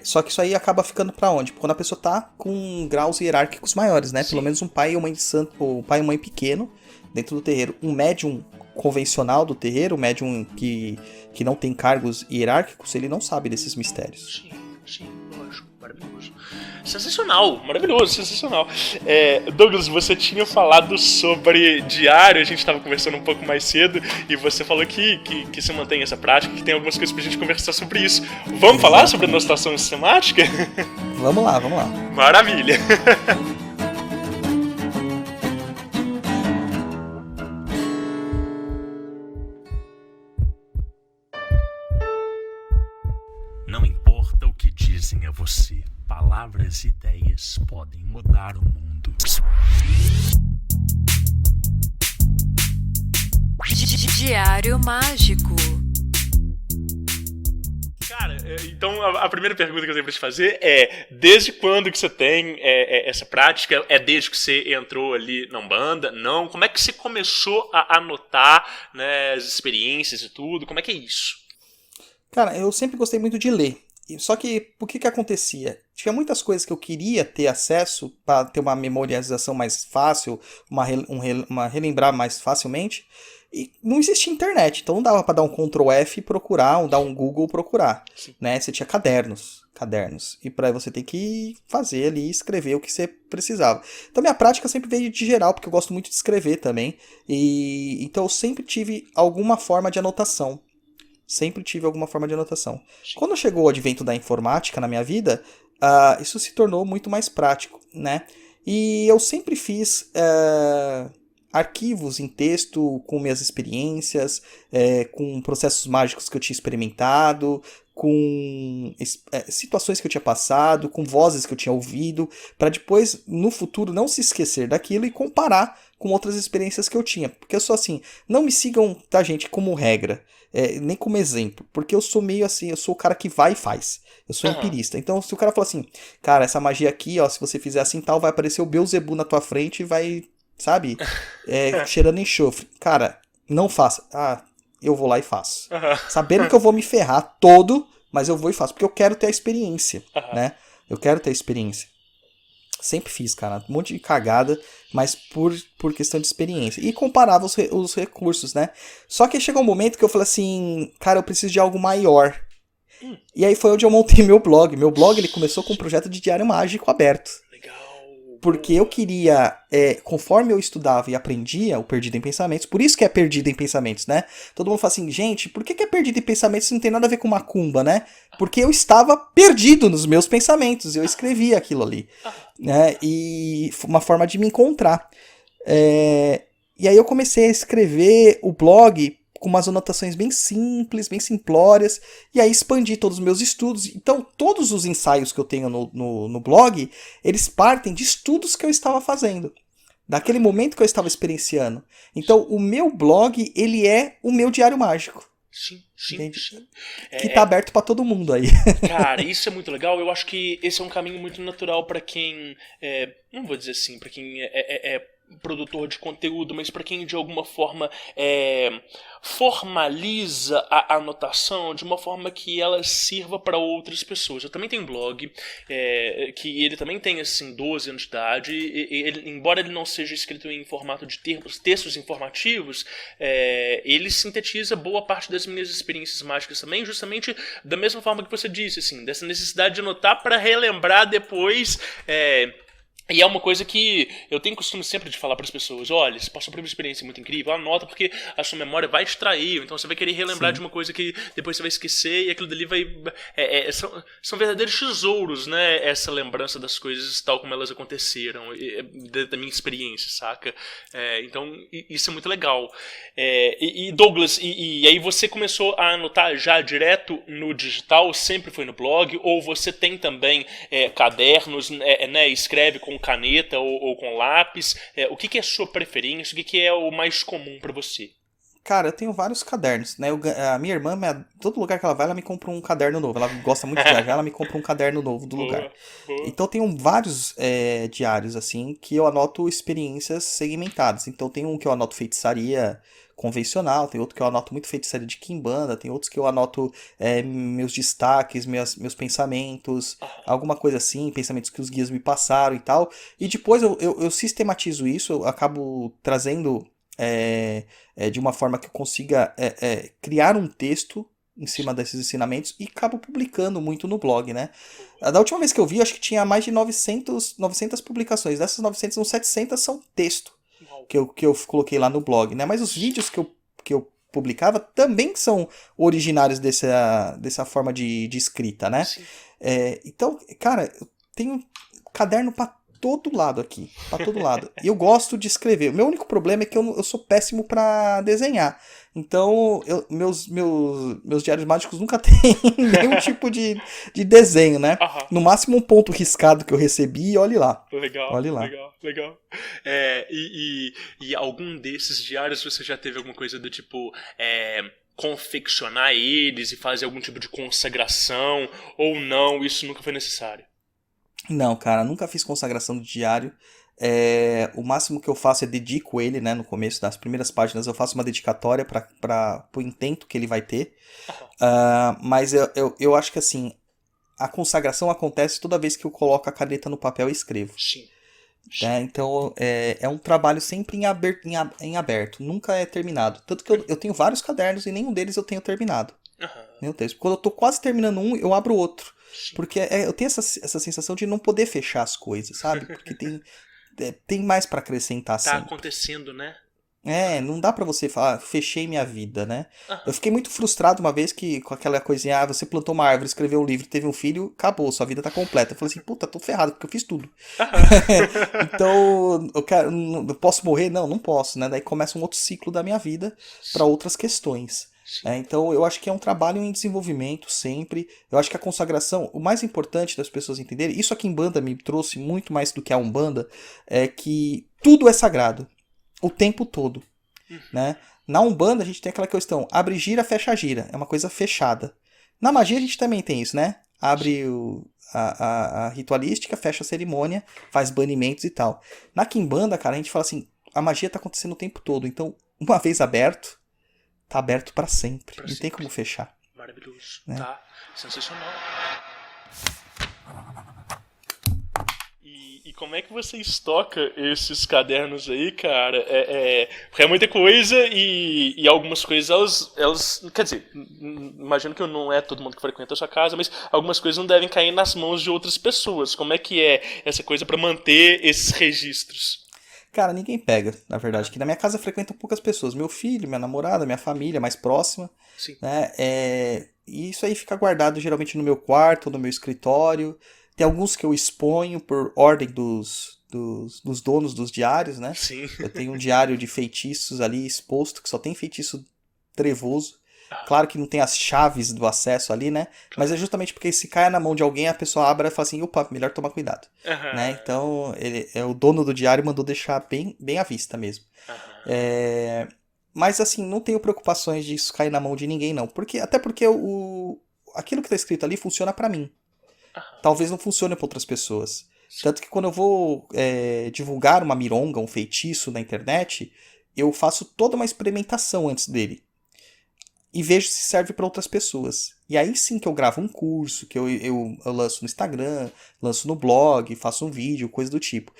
Só que isso aí acaba ficando pra onde? Quando a pessoa tá com graus hierárquicos maiores, né? Sim. Pelo menos um pai e uma mãe de santo, ou pai e mãe pequeno dentro do terreiro. Um médium convencional do terreiro, um médium que não tem cargos hierárquicos, ele não sabe desses mistérios. Sim, lógico, maravilhoso. Sensacional, maravilhoso, sensacional. Douglas, você tinha falado sobre diário, a gente estava conversando um pouco mais cedo, e você falou que você mantém essa prática, que tem algumas coisas pra gente conversar sobre isso. Vamos falar sobre a notação sistemática? Vamos lá. Maravilha. Não importa o que dizem a você, palavras e ideias podem mudar o mundo. Diário Mágico. Cara, então a primeira pergunta que eu tenho pra te fazer é: desde quando que você tem essa prática? É desde que você entrou ali na Umbanda? Não? Como é que você começou a anotar, né, as experiências e tudo? Como é que é isso? Cara, eu sempre gostei muito de ler. Só que, o que acontecia? Tinha muitas coisas que eu queria ter acesso para ter uma memorização mais fácil, uma relembrar mais facilmente, e não existia internet, então não dava para dar um Ctrl F e procurar, ou dar um Google procurar, né? Você tinha cadernos, e para você ter que fazer ali, escrever o que você precisava. Então minha prática sempre veio de geral, porque eu gosto muito de escrever também, então eu sempre tive alguma forma de anotação. Quando chegou o advento da informática na minha vida, isso se tornou muito mais prático, né? E eu sempre fiz arquivos em texto com minhas experiências, com processos mágicos que eu tinha experimentado, com situações que eu tinha passado, com vozes que eu tinha ouvido, para depois, no futuro, não se esquecer daquilo e comparar com outras experiências que eu tinha. Porque eu sou assim, não me sigam, tá, gente, como regra, nem como exemplo, porque eu sou meio assim, eu sou o cara que vai e faz. Eu sou empirista. Então, se o cara falar assim, cara, essa magia aqui, ó, se você fizer assim tal, vai aparecer o Beelzebub na tua frente e vai, sabe, cheirando enxofre. Cara, não faça. Eu vou lá e faço. Sabendo que eu vou me ferrar todo, mas eu vou e faço. Porque eu quero ter a experiência, né? Eu quero ter a experiência. Sempre fiz, cara. Um monte de cagada, mas por questão de experiência. E comparava os recursos, né? Só que chegou um momento que eu falei assim, cara, eu preciso de algo maior. E aí foi onde eu montei meu blog. Meu blog, ele começou com um projeto de diário mágico aberto. Porque eu queria, conforme eu estudava e aprendia o Perdido em Pensamentos, por isso que é Perdido em Pensamentos, né? Todo mundo fala assim, gente, por que é Perdido em Pensamentos? Isso não tem nada a ver com macumba, né? Porque eu estava perdido nos meus pensamentos, eu escrevia aquilo ali, né? E uma forma de me encontrar. E aí eu comecei a escrever o blog com umas anotações bem simples, bem simplórias, e aí expandi todos os meus estudos. Então, todos os ensaios que eu tenho no blog, eles partem de estudos que eu estava fazendo, daquele momento que eu estava experienciando. Então, o meu blog, ele é o meu diário mágico. Sim. Que tá aberto pra todo mundo aí. Cara, isso é muito legal. Eu acho que esse é um caminho muito natural pra quem... não vou dizer assim, pra quem é produtor de conteúdo, mas para quem de alguma forma formaliza a anotação de uma forma que ela sirva para outras pessoas. Eu também tenho um blog que ele também tem assim 12 anos de idade, embora ele não seja escrito em formato de textos informativos, ele sintetiza boa parte das minhas experiências mágicas também, justamente da mesma forma que você disse, assim, dessa necessidade de anotar para relembrar depois. E é uma coisa que eu tenho costume sempre de falar para as pessoas, olha, você passou por uma experiência muito incrível, anota porque a sua memória vai distrair, então você vai querer relembrar de uma coisa que depois você vai esquecer e aquilo dali vai... são verdadeiros tesouros, né, essa lembrança das coisas tal como elas aconteceram, da minha experiência, saca? Então isso é muito legal. E Douglas, e aí você começou a anotar já direto no digital, sempre foi no blog, ou você tem também cadernos, né, escreve com caneta ou com lápis? O que é a sua preferência? O que é o mais comum pra você? Cara, eu tenho vários cadernos, né? A minha irmã, todo lugar que ela vai, ela me compra um caderno novo. Ela gosta muito de viajar, ela me compra um caderno novo do lugar. Então eu tenho vários diários, assim, que eu anoto experiências segmentadas. Então tem um que eu anoto feitiçaria convencional, tem outro que eu anoto muito feitiçaria de quimbanda, tem outros que eu anoto meus destaques, meus pensamentos, alguma coisa assim, pensamentos que os guias me passaram e tal. E depois eu sistematizo isso, eu acabo trazendo de uma forma que eu consiga criar um texto em cima desses ensinamentos e acabo publicando muito no blog, né? Da última vez que eu vi, acho que tinha mais de 900 publicações. Dessas 900, uns 700 são texto que eu coloquei lá no blog, né? Mas os vídeos que eu publicava também são originários dessa forma de escrita, né? Então, cara, eu tenho caderno pra todo lado aqui, pra todo lado. E eu gosto de escrever. O meu único problema é que eu sou péssimo pra desenhar. Então, meus diários mágicos nunca tem nenhum tipo de desenho, né? No máximo um ponto riscado que eu recebi, olhe lá. Legal, olhe lá. Legal. E algum desses diários você já teve alguma coisa do tipo... confeccionar eles e fazer algum tipo de consagração, ou não, isso nunca foi necessário? Não, cara, nunca fiz consagração do diário. O máximo que eu faço é dedico ele, né? No começo das primeiras páginas eu faço uma dedicatória para o intento que ele vai ter. Mas eu acho que assim, a consagração acontece toda vez que eu coloco a caneta no papel e escrevo. Sim. Então é um trabalho sempre em aberto, nunca é terminado. Tanto que eu tenho vários cadernos e nenhum deles eu tenho terminado. Nenhum deles. Quando eu tô quase terminando um, eu abro outro. Porque eu tenho essa sensação de não poder fechar as coisas, sabe? Porque tem mais pra acrescentar tá sempre. Acontecendo, né? Não dá pra você falar, fechei minha vida, né? Aham. Eu fiquei muito frustrado uma vez que, com aquela coisinha, você plantou uma árvore, escreveu um livro, teve um filho, acabou, sua vida tá completa. Eu falei assim, puta, tô ferrado, porque eu fiz tudo. Então, eu posso morrer? Não, não posso, né? Daí começa um outro ciclo da minha vida pra outras questões. Sim. Então, eu acho que é um trabalho em desenvolvimento sempre. Eu acho que a consagração, o mais importante das pessoas entenderem, isso aqui em Banda me trouxe muito mais do que a Umbanda, é que tudo é sagrado. O tempo todo, né? Na Umbanda a gente tem aquela questão, abre gira, fecha gira, é uma coisa fechada. Na magia a gente também tem isso, né? Abre a ritualística, fecha a cerimônia, faz banimentos e tal. Na Quimbanda, cara, a gente fala assim, a magia tá acontecendo o tempo todo, então uma vez aberto, tá aberto pra sempre, não tem como fechar. Maravilhoso, né? tá? Sensacional. E como é que você estoca esses cadernos aí, cara? Porque é muita coisa e algumas coisas, elas... Quer dizer, imagino que não é todo mundo que frequenta a sua casa, mas algumas coisas não devem cair nas mãos de outras pessoas. Como é que é essa coisa pra manter esses registros? Cara, ninguém pega, na verdade. Que na minha casa frequentam poucas pessoas. Meu filho, minha namorada, minha família mais próxima. Sim. Né? E isso aí fica guardado geralmente no meu quarto, no meu escritório. Tem alguns que eu exponho por ordem dos donos dos diários, né? Sim. Eu tenho um diário de feitiços ali exposto, que só tem feitiço trevoso. Claro que não tem as chaves do acesso ali, né? Mas é justamente porque se cai na mão de alguém, a pessoa abre e fala assim, opa, melhor tomar cuidado. Aham. Né? Então, o dono do diário mandou deixar bem à vista mesmo. Aham. Mas assim, não tenho preocupações de isso cair na mão de ninguém, não. Até porque aquilo que está escrito ali funciona pra mim. Talvez não funcione para outras pessoas. Tanto que quando eu vou divulgar uma mironga, um feitiço na internet, eu faço toda uma experimentação antes dele. E vejo se serve para outras pessoas. E aí sim que eu gravo um curso, que eu lanço no Instagram, lanço no blog, faço um vídeo, coisa do tipo.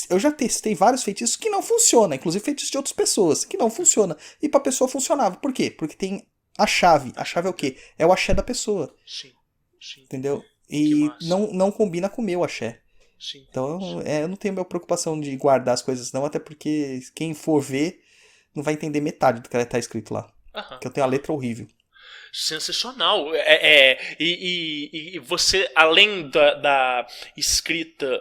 Eu já testei vários feitiços que não funcionam, inclusive feitiços de outras pessoas, que não funcionam. E pra pessoa funcionava. Por quê? Porque tem a chave. A chave é o quê? É o axé da pessoa. Sim. Sim. Entendeu? Que E massa. não combina com o meu axé. Sim. Então eu não tenho minha preocupação de guardar as coisas não, até porque quem for ver não vai entender metade do que tá escrito lá. Aham. Porque eu tenho a letra horrível. Sensacional. E você, além da escrita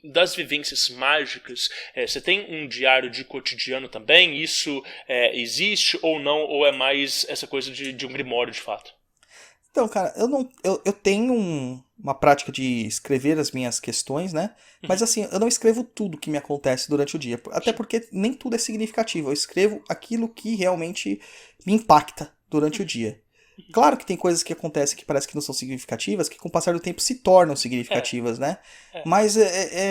das vivências mágicas, você tem um diário de cotidiano também? Isso existe ou não? Ou é mais essa coisa de um grimório de fato? Então, cara, eu tenho uma prática de escrever as minhas questões, né? Mas assim, eu não escrevo tudo que me acontece durante o dia. Até porque nem tudo é significativo. Eu escrevo aquilo que realmente me impacta durante o dia. Claro que tem coisas que acontecem que parece que não são significativas, que com o passar do tempo se tornam significativas, né? Mas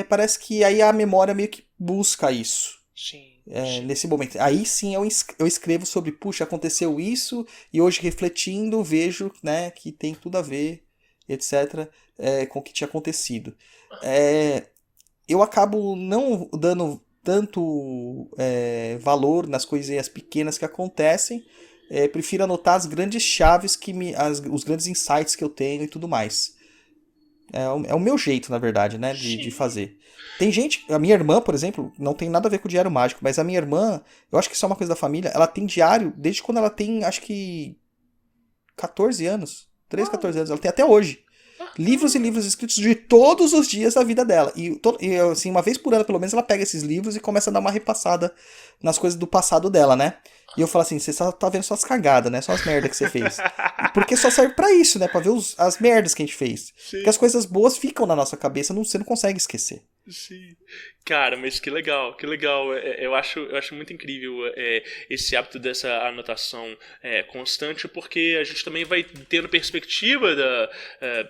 parece que aí a memória meio que busca isso. Sim. Nesse momento. Aí sim eu escrevo sobre, puxa, aconteceu isso, e hoje refletindo vejo, né, que tem tudo a ver, etc., com o que tinha acontecido. Eu acabo não dando tanto valor nas coisinhas pequenas que acontecem, prefiro anotar as grandes chaves, os grandes insights que eu tenho e tudo mais. É o meu jeito, na verdade, né, de fazer. Tem gente, a minha irmã, por exemplo, não tem nada a ver com o diário mágico, mas a minha irmã, eu acho que isso é uma coisa da família, ela tem diário desde quando ela tem, acho que 14 anos, 13, 14 anos, ela tem até hoje. Livros e livros escritos de todos os dias da vida dela. E assim, uma vez por ano, pelo menos, ela pega esses livros e começa a dar uma repassada nas coisas do passado dela, né? E eu falo assim, você só tá vendo suas cagadas, né? Só as merdas que você fez. Porque só serve pra isso, né? Pra ver as merdas que a gente fez. Sim. Porque as coisas boas ficam na nossa cabeça, você não consegue esquecer. Sim. Cara, mas que legal, que legal. Eu acho muito incrível esse hábito dessa anotação constante, porque a gente também vai tendo perspectiva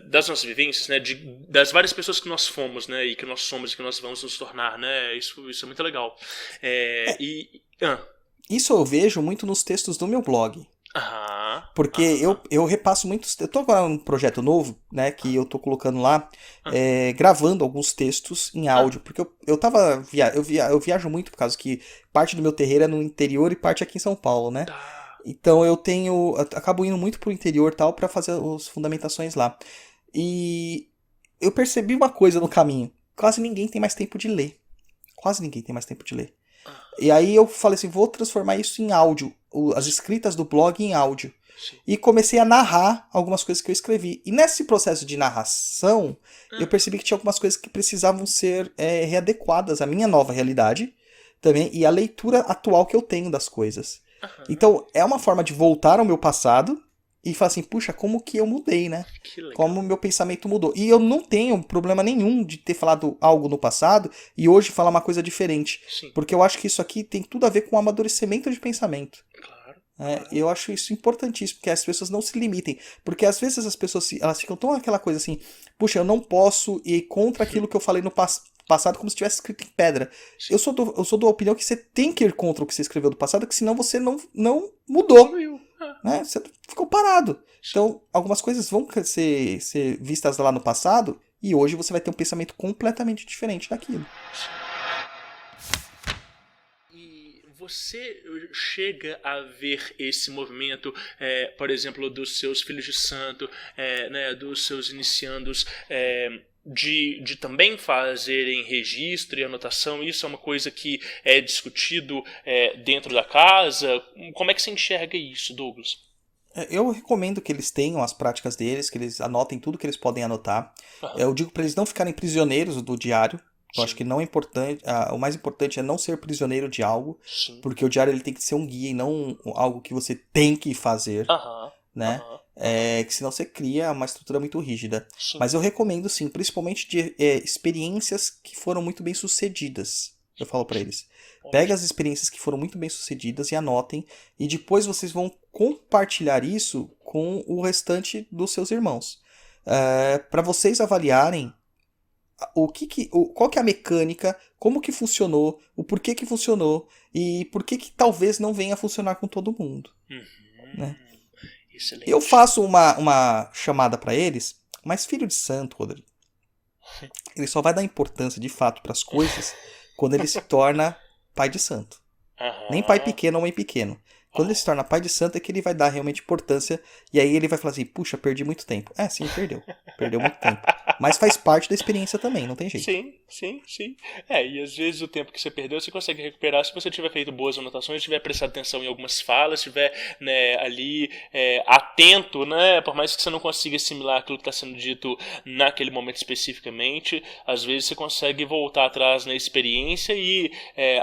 das nossas vivências, né? Das várias pessoas que nós fomos, né? E que nós somos e que nós vamos nos tornar, né? Isso é muito legal. Isso eu vejo muito nos textos do meu blog. Porque eu repasso muitos. Eu tô agora num projeto novo, né? Que eu tô colocando lá, gravando alguns textos em áudio. Porque eu viajo muito, por causa que parte do meu terreiro é no interior e parte aqui em São Paulo, né? Então eu acabo indo muito pro interior tal pra fazer as fundamentações lá. E eu percebi uma coisa no caminho. Quase ninguém tem mais tempo de ler. Quase ninguém tem mais tempo de ler. E aí eu falei assim, vou transformar isso em áudio, as escritas do blog em áudio. Sim. E comecei a narrar algumas coisas que eu escrevi. E nesse processo de narração, eu percebi que tinha algumas coisas que precisavam ser readequadas à minha nova realidade também e à leitura atual que eu tenho das coisas. Então, é uma forma de voltar ao meu passado e falar assim, puxa, como que eu mudei, né? Que legal. Como o meu pensamento mudou. E eu não tenho problema nenhum de ter falado algo no passado e hoje falar uma coisa diferente. Sim. Porque eu acho que isso aqui tem tudo a ver com o amadurecimento de pensamento. Claro. Eu acho isso importantíssimo, porque as pessoas não se limitem. Porque às vezes as pessoas elas ficam tão aquela coisa assim, puxa, eu não posso ir contra aquilo que eu falei no passado como se tivesse escrito em pedra. Eu sou da opinião que você tem que ir contra o que você escreveu do passado, que senão você não mudou. Né? Você ficou parado. Então, algumas coisas vão ser vistas lá no passado e hoje você vai ter um pensamento completamente diferente daquilo. Você chega a ver esse movimento, por exemplo, dos seus filhos de santo, né, dos seus iniciandos, de também fazerem registro e anotação? Isso é uma coisa que é discutido dentro da casa? Como é que você enxerga isso, Douglas? Eu recomendo que eles tenham as práticas deles, que eles anotem tudo que eles podem anotar. Eu digo para eles não ficarem prisioneiros do diário. Eu acho que não é importante, o mais importante é não ser prisioneiro de algo, Sim. porque o diário ele tem que ser um guia e não algo que você tem que fazer, né? Que senão você cria uma estrutura muito rígida. Sim. Mas eu recomendo sim, principalmente de experiências que foram muito bem sucedidas. Eu falo para eles, pega as experiências que foram muito bem sucedidas e anotem, e depois vocês vão compartilhar isso com o restante dos seus irmãos, para vocês avaliarem qual que é a mecânica, como que funcionou, o porquê que funcionou e por que talvez não venha a funcionar com todo mundo. Né? Excelente. Eu faço uma chamada para eles, mas filho de santo, Rodrigo, ele só vai dar importância de fato para as coisas quando ele se torna pai de santo. Nem pai pequeno ou mãe pequeno. Quando ele se torna pai de santo é que ele vai dar realmente importância. E aí ele vai falar assim, puxa, perdi muito tempo. Sim, perdeu. Perdeu muito tempo. Mas faz parte da experiência também, não tem jeito. Sim. E às vezes o tempo que você perdeu você consegue recuperar se você tiver feito boas anotações, tiver prestado atenção em algumas falas, tiver, né, ali atento, né, por mais que você não consiga assimilar aquilo que está sendo dito naquele momento especificamente, às vezes você consegue voltar atrás na experiência e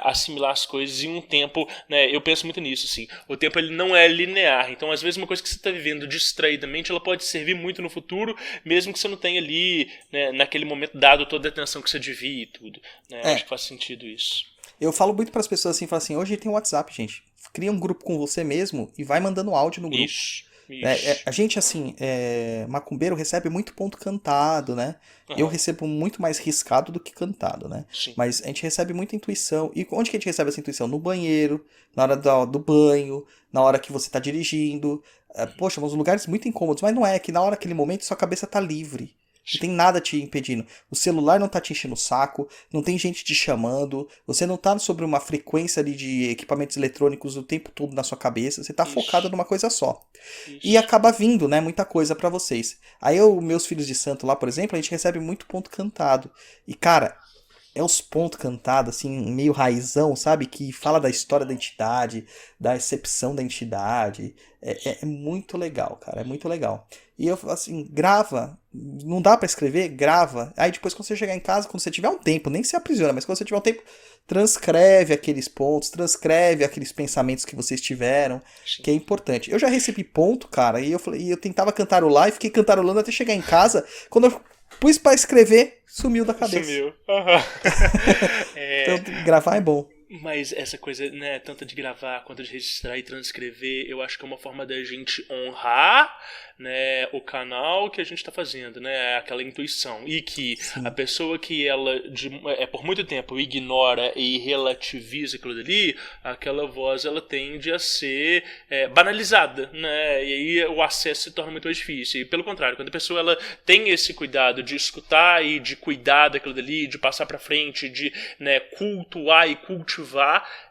assimilar as coisas em um tempo, né, eu penso muito nisso, assim, o tempo ele não é linear, então às vezes uma coisa que você está vivendo distraidamente, ela pode servir muito no futuro, mesmo que você não tenha ali, né, naquele momento dado toda a atenção que você devia e tudo, né? Acho que faz sentido isso. Eu falo muito para as pessoas assim, falo assim, hoje tem o WhatsApp, gente, cria um grupo com você mesmo e vai mandando áudio no grupo. Isso. A gente, assim, macumbeiro recebe muito ponto cantado, né? Eu recebo muito mais riscado do que cantado, né? Sim. Mas a gente recebe muita intuição. E onde que a gente recebe essa intuição? No banheiro, na hora do banho, na hora que você tá dirigindo. Poxa, uns lugares muito incômodos, mas não é que na hora, aquele momento, sua cabeça tá livre. Não tem nada te impedindo. O celular não tá te enchendo o saco, não tem gente te chamando, você não tá sobre uma frequência ali de equipamentos eletrônicos o tempo todo na sua cabeça, você tá focado numa coisa só. E acaba vindo, né, muita coisa pra vocês. Aí meus filhos de santo lá, por exemplo, a gente recebe muito ponto cantado. E, cara, é os pontos cantados, assim, meio raizão, sabe? Que fala da história da entidade, da excepção da entidade. É muito legal, cara, é muito legal. E eu falo assim, grava, não dá pra escrever? Grava. Aí depois quando você chegar em casa, quando você tiver um tempo, nem se aprisiona, mas quando você tiver um tempo, transcreve aqueles pontos, transcreve aqueles pensamentos que vocês tiveram, que é importante. Eu já recebi ponto, cara, e eu tentava cantarolar e fiquei cantarolando até chegar em casa, quando eu pus pra escrever, sumiu da cabeça. Sumiu. Então, gravar é bom. Mas essa coisa, né, tanto de gravar quanto de registrar e transcrever, eu acho que é uma forma da gente honrar, né, o canal que a gente está fazendo, né, aquela intuição. E que a pessoa que ela por muito tempo ignora e relativiza aquilo dali, aquela voz ela tende a ser banalizada, né, e aí o acesso se torna muito mais difícil. E pelo contrário, quando a pessoa ela tem esse cuidado de escutar e de cuidar daquilo dali, de passar para frente, de, né, cultuar e cultivar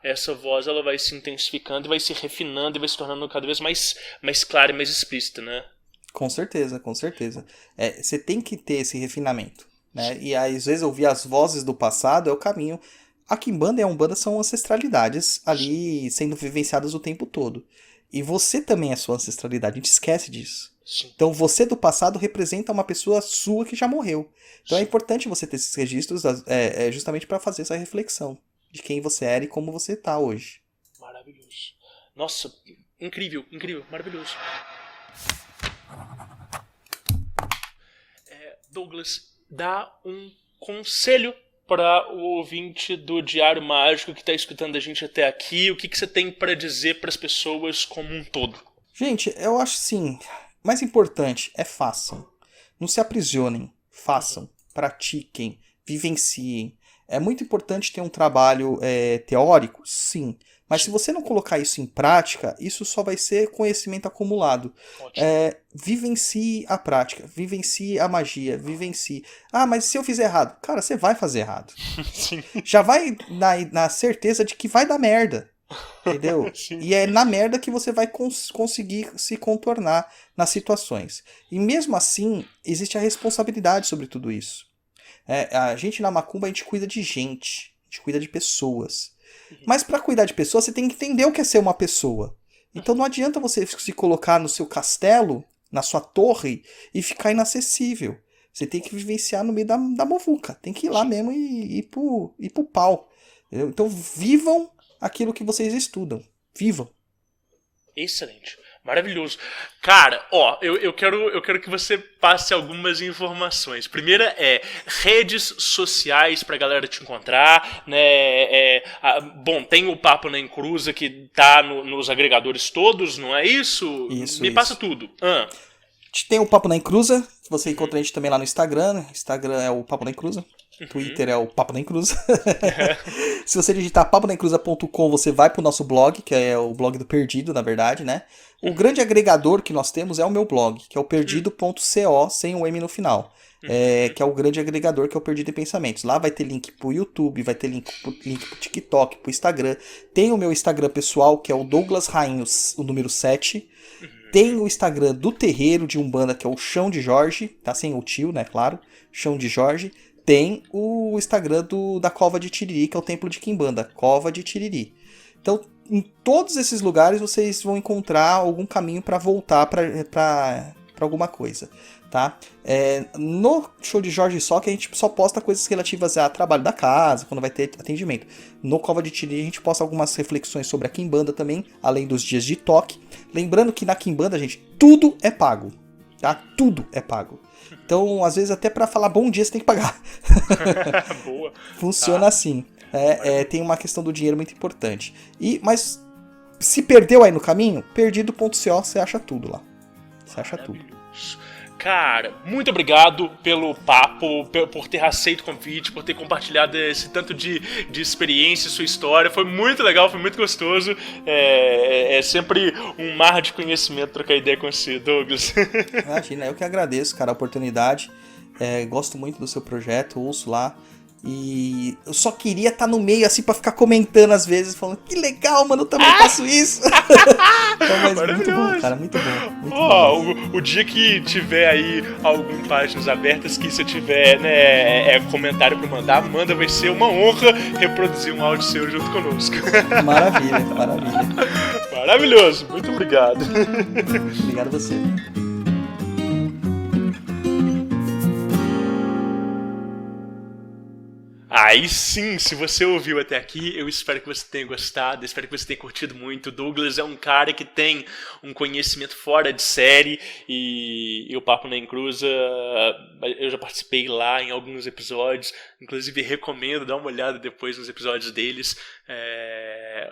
essa voz, ela vai se intensificando e vai se refinando e vai se tornando cada vez mais clara e mais explícita, né? Com certeza, com certeza. Você tem que ter esse refinamento, né? E às vezes ouvir as vozes do passado é o caminho. A Quimbanda e a Umbanda são ancestralidades ali sendo vivenciadas o tempo todo. E você também é sua ancestralidade, a gente esquece disso. Sim. Então você do passado representa uma pessoa sua que já morreu. Então é importante você ter esses registros justamente para fazer essa reflexão de quem você era e como você tá hoje. Maravilhoso. Nossa, incrível, maravilhoso. Douglas, dá um conselho para o ouvinte do Diário Mágico que está escutando a gente até aqui. O que você tem para dizer para as pessoas como um todo? Gente, eu acho assim, mais importante é façam. Não se aprisionem, façam, pratiquem, vivenciem. É muito importante ter um trabalho teórico? Sim. Mas se você não colocar isso em prática, isso só vai ser conhecimento acumulado. Vivencie a prática, vivencie a magia, vivencie. Ah, mas se eu fizer errado? Cara, você vai fazer errado. Sim. Já vai na certeza de que vai dar merda. Entendeu? Sim. E é na merda que você vai conseguir se contornar nas situações. E mesmo assim, existe a responsabilidade sobre tudo isso. A gente na Macumba, a gente cuida de gente. A gente cuida de pessoas. Mas para cuidar de pessoas, você tem que entender o que é ser uma pessoa. Então não adianta você se colocar no seu castelo, na sua torre, e ficar inacessível. Você tem que vivenciar no meio da muvuca. Tem que ir lá mesmo e ir pro pau. Entendeu? Então vivam aquilo que vocês estudam. Vivam. Excelente. Maravilhoso. Cara, eu quero que você passe algumas informações. Primeira redes sociais pra galera te encontrar, né? Bom, tem o Papo na Encruza que tá nos agregadores todos, não é isso? Me passa tudo. A gente tem o Papo na Encruza, você encontra a gente também lá no Instagram. Instagram é o Papo na Encruza. Twitter é o Papo na Encruza. Se você digitar paponaencruza.com, você vai pro nosso blog, que é o blog do Perdido, na verdade, né? O grande agregador que nós temos é o meu blog, que é o perdido.co, sem o M no final. Que é o grande agregador, que é o Perdido em Pensamentos. Lá vai ter link pro YouTube, vai ter link pro TikTok, pro Instagram. Tem o meu Instagram pessoal, que é o Douglas Rainhos, o número 7. Tem o Instagram do terreiro de Umbanda, que é o Chão de Jorge, tá? Sem o tio, né? Claro. Chão de Jorge. Tem o Instagram da Cova de Tiriri, que é o Templo de Quimbanda, Cova de Tiriri. Então, em todos esses lugares, vocês vão encontrar algum caminho para voltar para alguma coisa, tá? No Show de Jorge só, que a gente só posta coisas relativas a trabalho da casa, quando vai ter atendimento. No Cova de Tiriri, a gente posta algumas reflexões sobre a Quimbanda também, além dos dias de toque. Lembrando que na Quimbanda, gente, tudo é pago, tá? Tudo é pago. Então, às vezes, até pra falar bom dia, você tem que pagar. Boa. Funciona assim. Tem uma questão do dinheiro muito importante. Mas, se perdeu aí no caminho, perdido.co, você acha tudo lá. Você acha tudo. Cara, muito obrigado pelo papo, por ter aceito o convite, por ter compartilhado esse tanto de experiência, sua história. Foi muito legal, foi muito gostoso. É sempre um mar de conhecimento trocar ideia com você, Douglas. Imagina, eu que agradeço, cara, a oportunidade. Gosto muito do seu projeto, ouço lá. E eu só queria estar no meio, assim, pra ficar comentando às vezes, falando, que legal, mano, eu também faço isso. Então, mas muito bom, cara, muito bom. Muito bom. O dia que tiver aí algumas páginas abertas, que você tiver, né, comentário pra manda, vai ser uma honra reproduzir um áudio seu junto conosco. Maravilha. Maravilhoso, muito obrigado. Obrigado a você. Aí sim, se você ouviu até aqui, eu espero que você tenha gostado, espero que você tenha curtido muito. O Douglas é um cara que tem um conhecimento fora de série e o Papo na Encruza, eu já participei lá em alguns episódios, inclusive recomendo dar uma olhada depois nos episódios deles.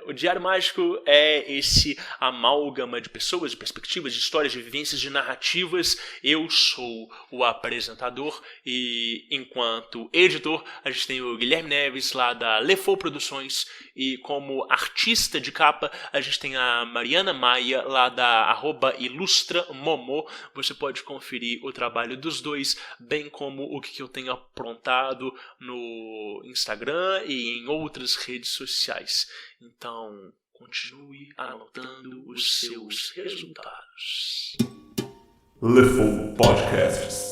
O Diário Mágico é esse amálgama de pessoas, de perspectivas, de histórias, de vivências, de narrativas. Eu sou o apresentador e, enquanto editor, a gente tem o Guilherme Neves, lá da Lefou Produções, e como artista de capa, a gente tem a Mariana Maia, lá da @ilustramomo. Você pode conferir o trabalho dos dois, bem como o que eu tenho aprontado no Instagram e em outras redes sociais. Então, continue anotando os seus resultados. Lefou Podcasts.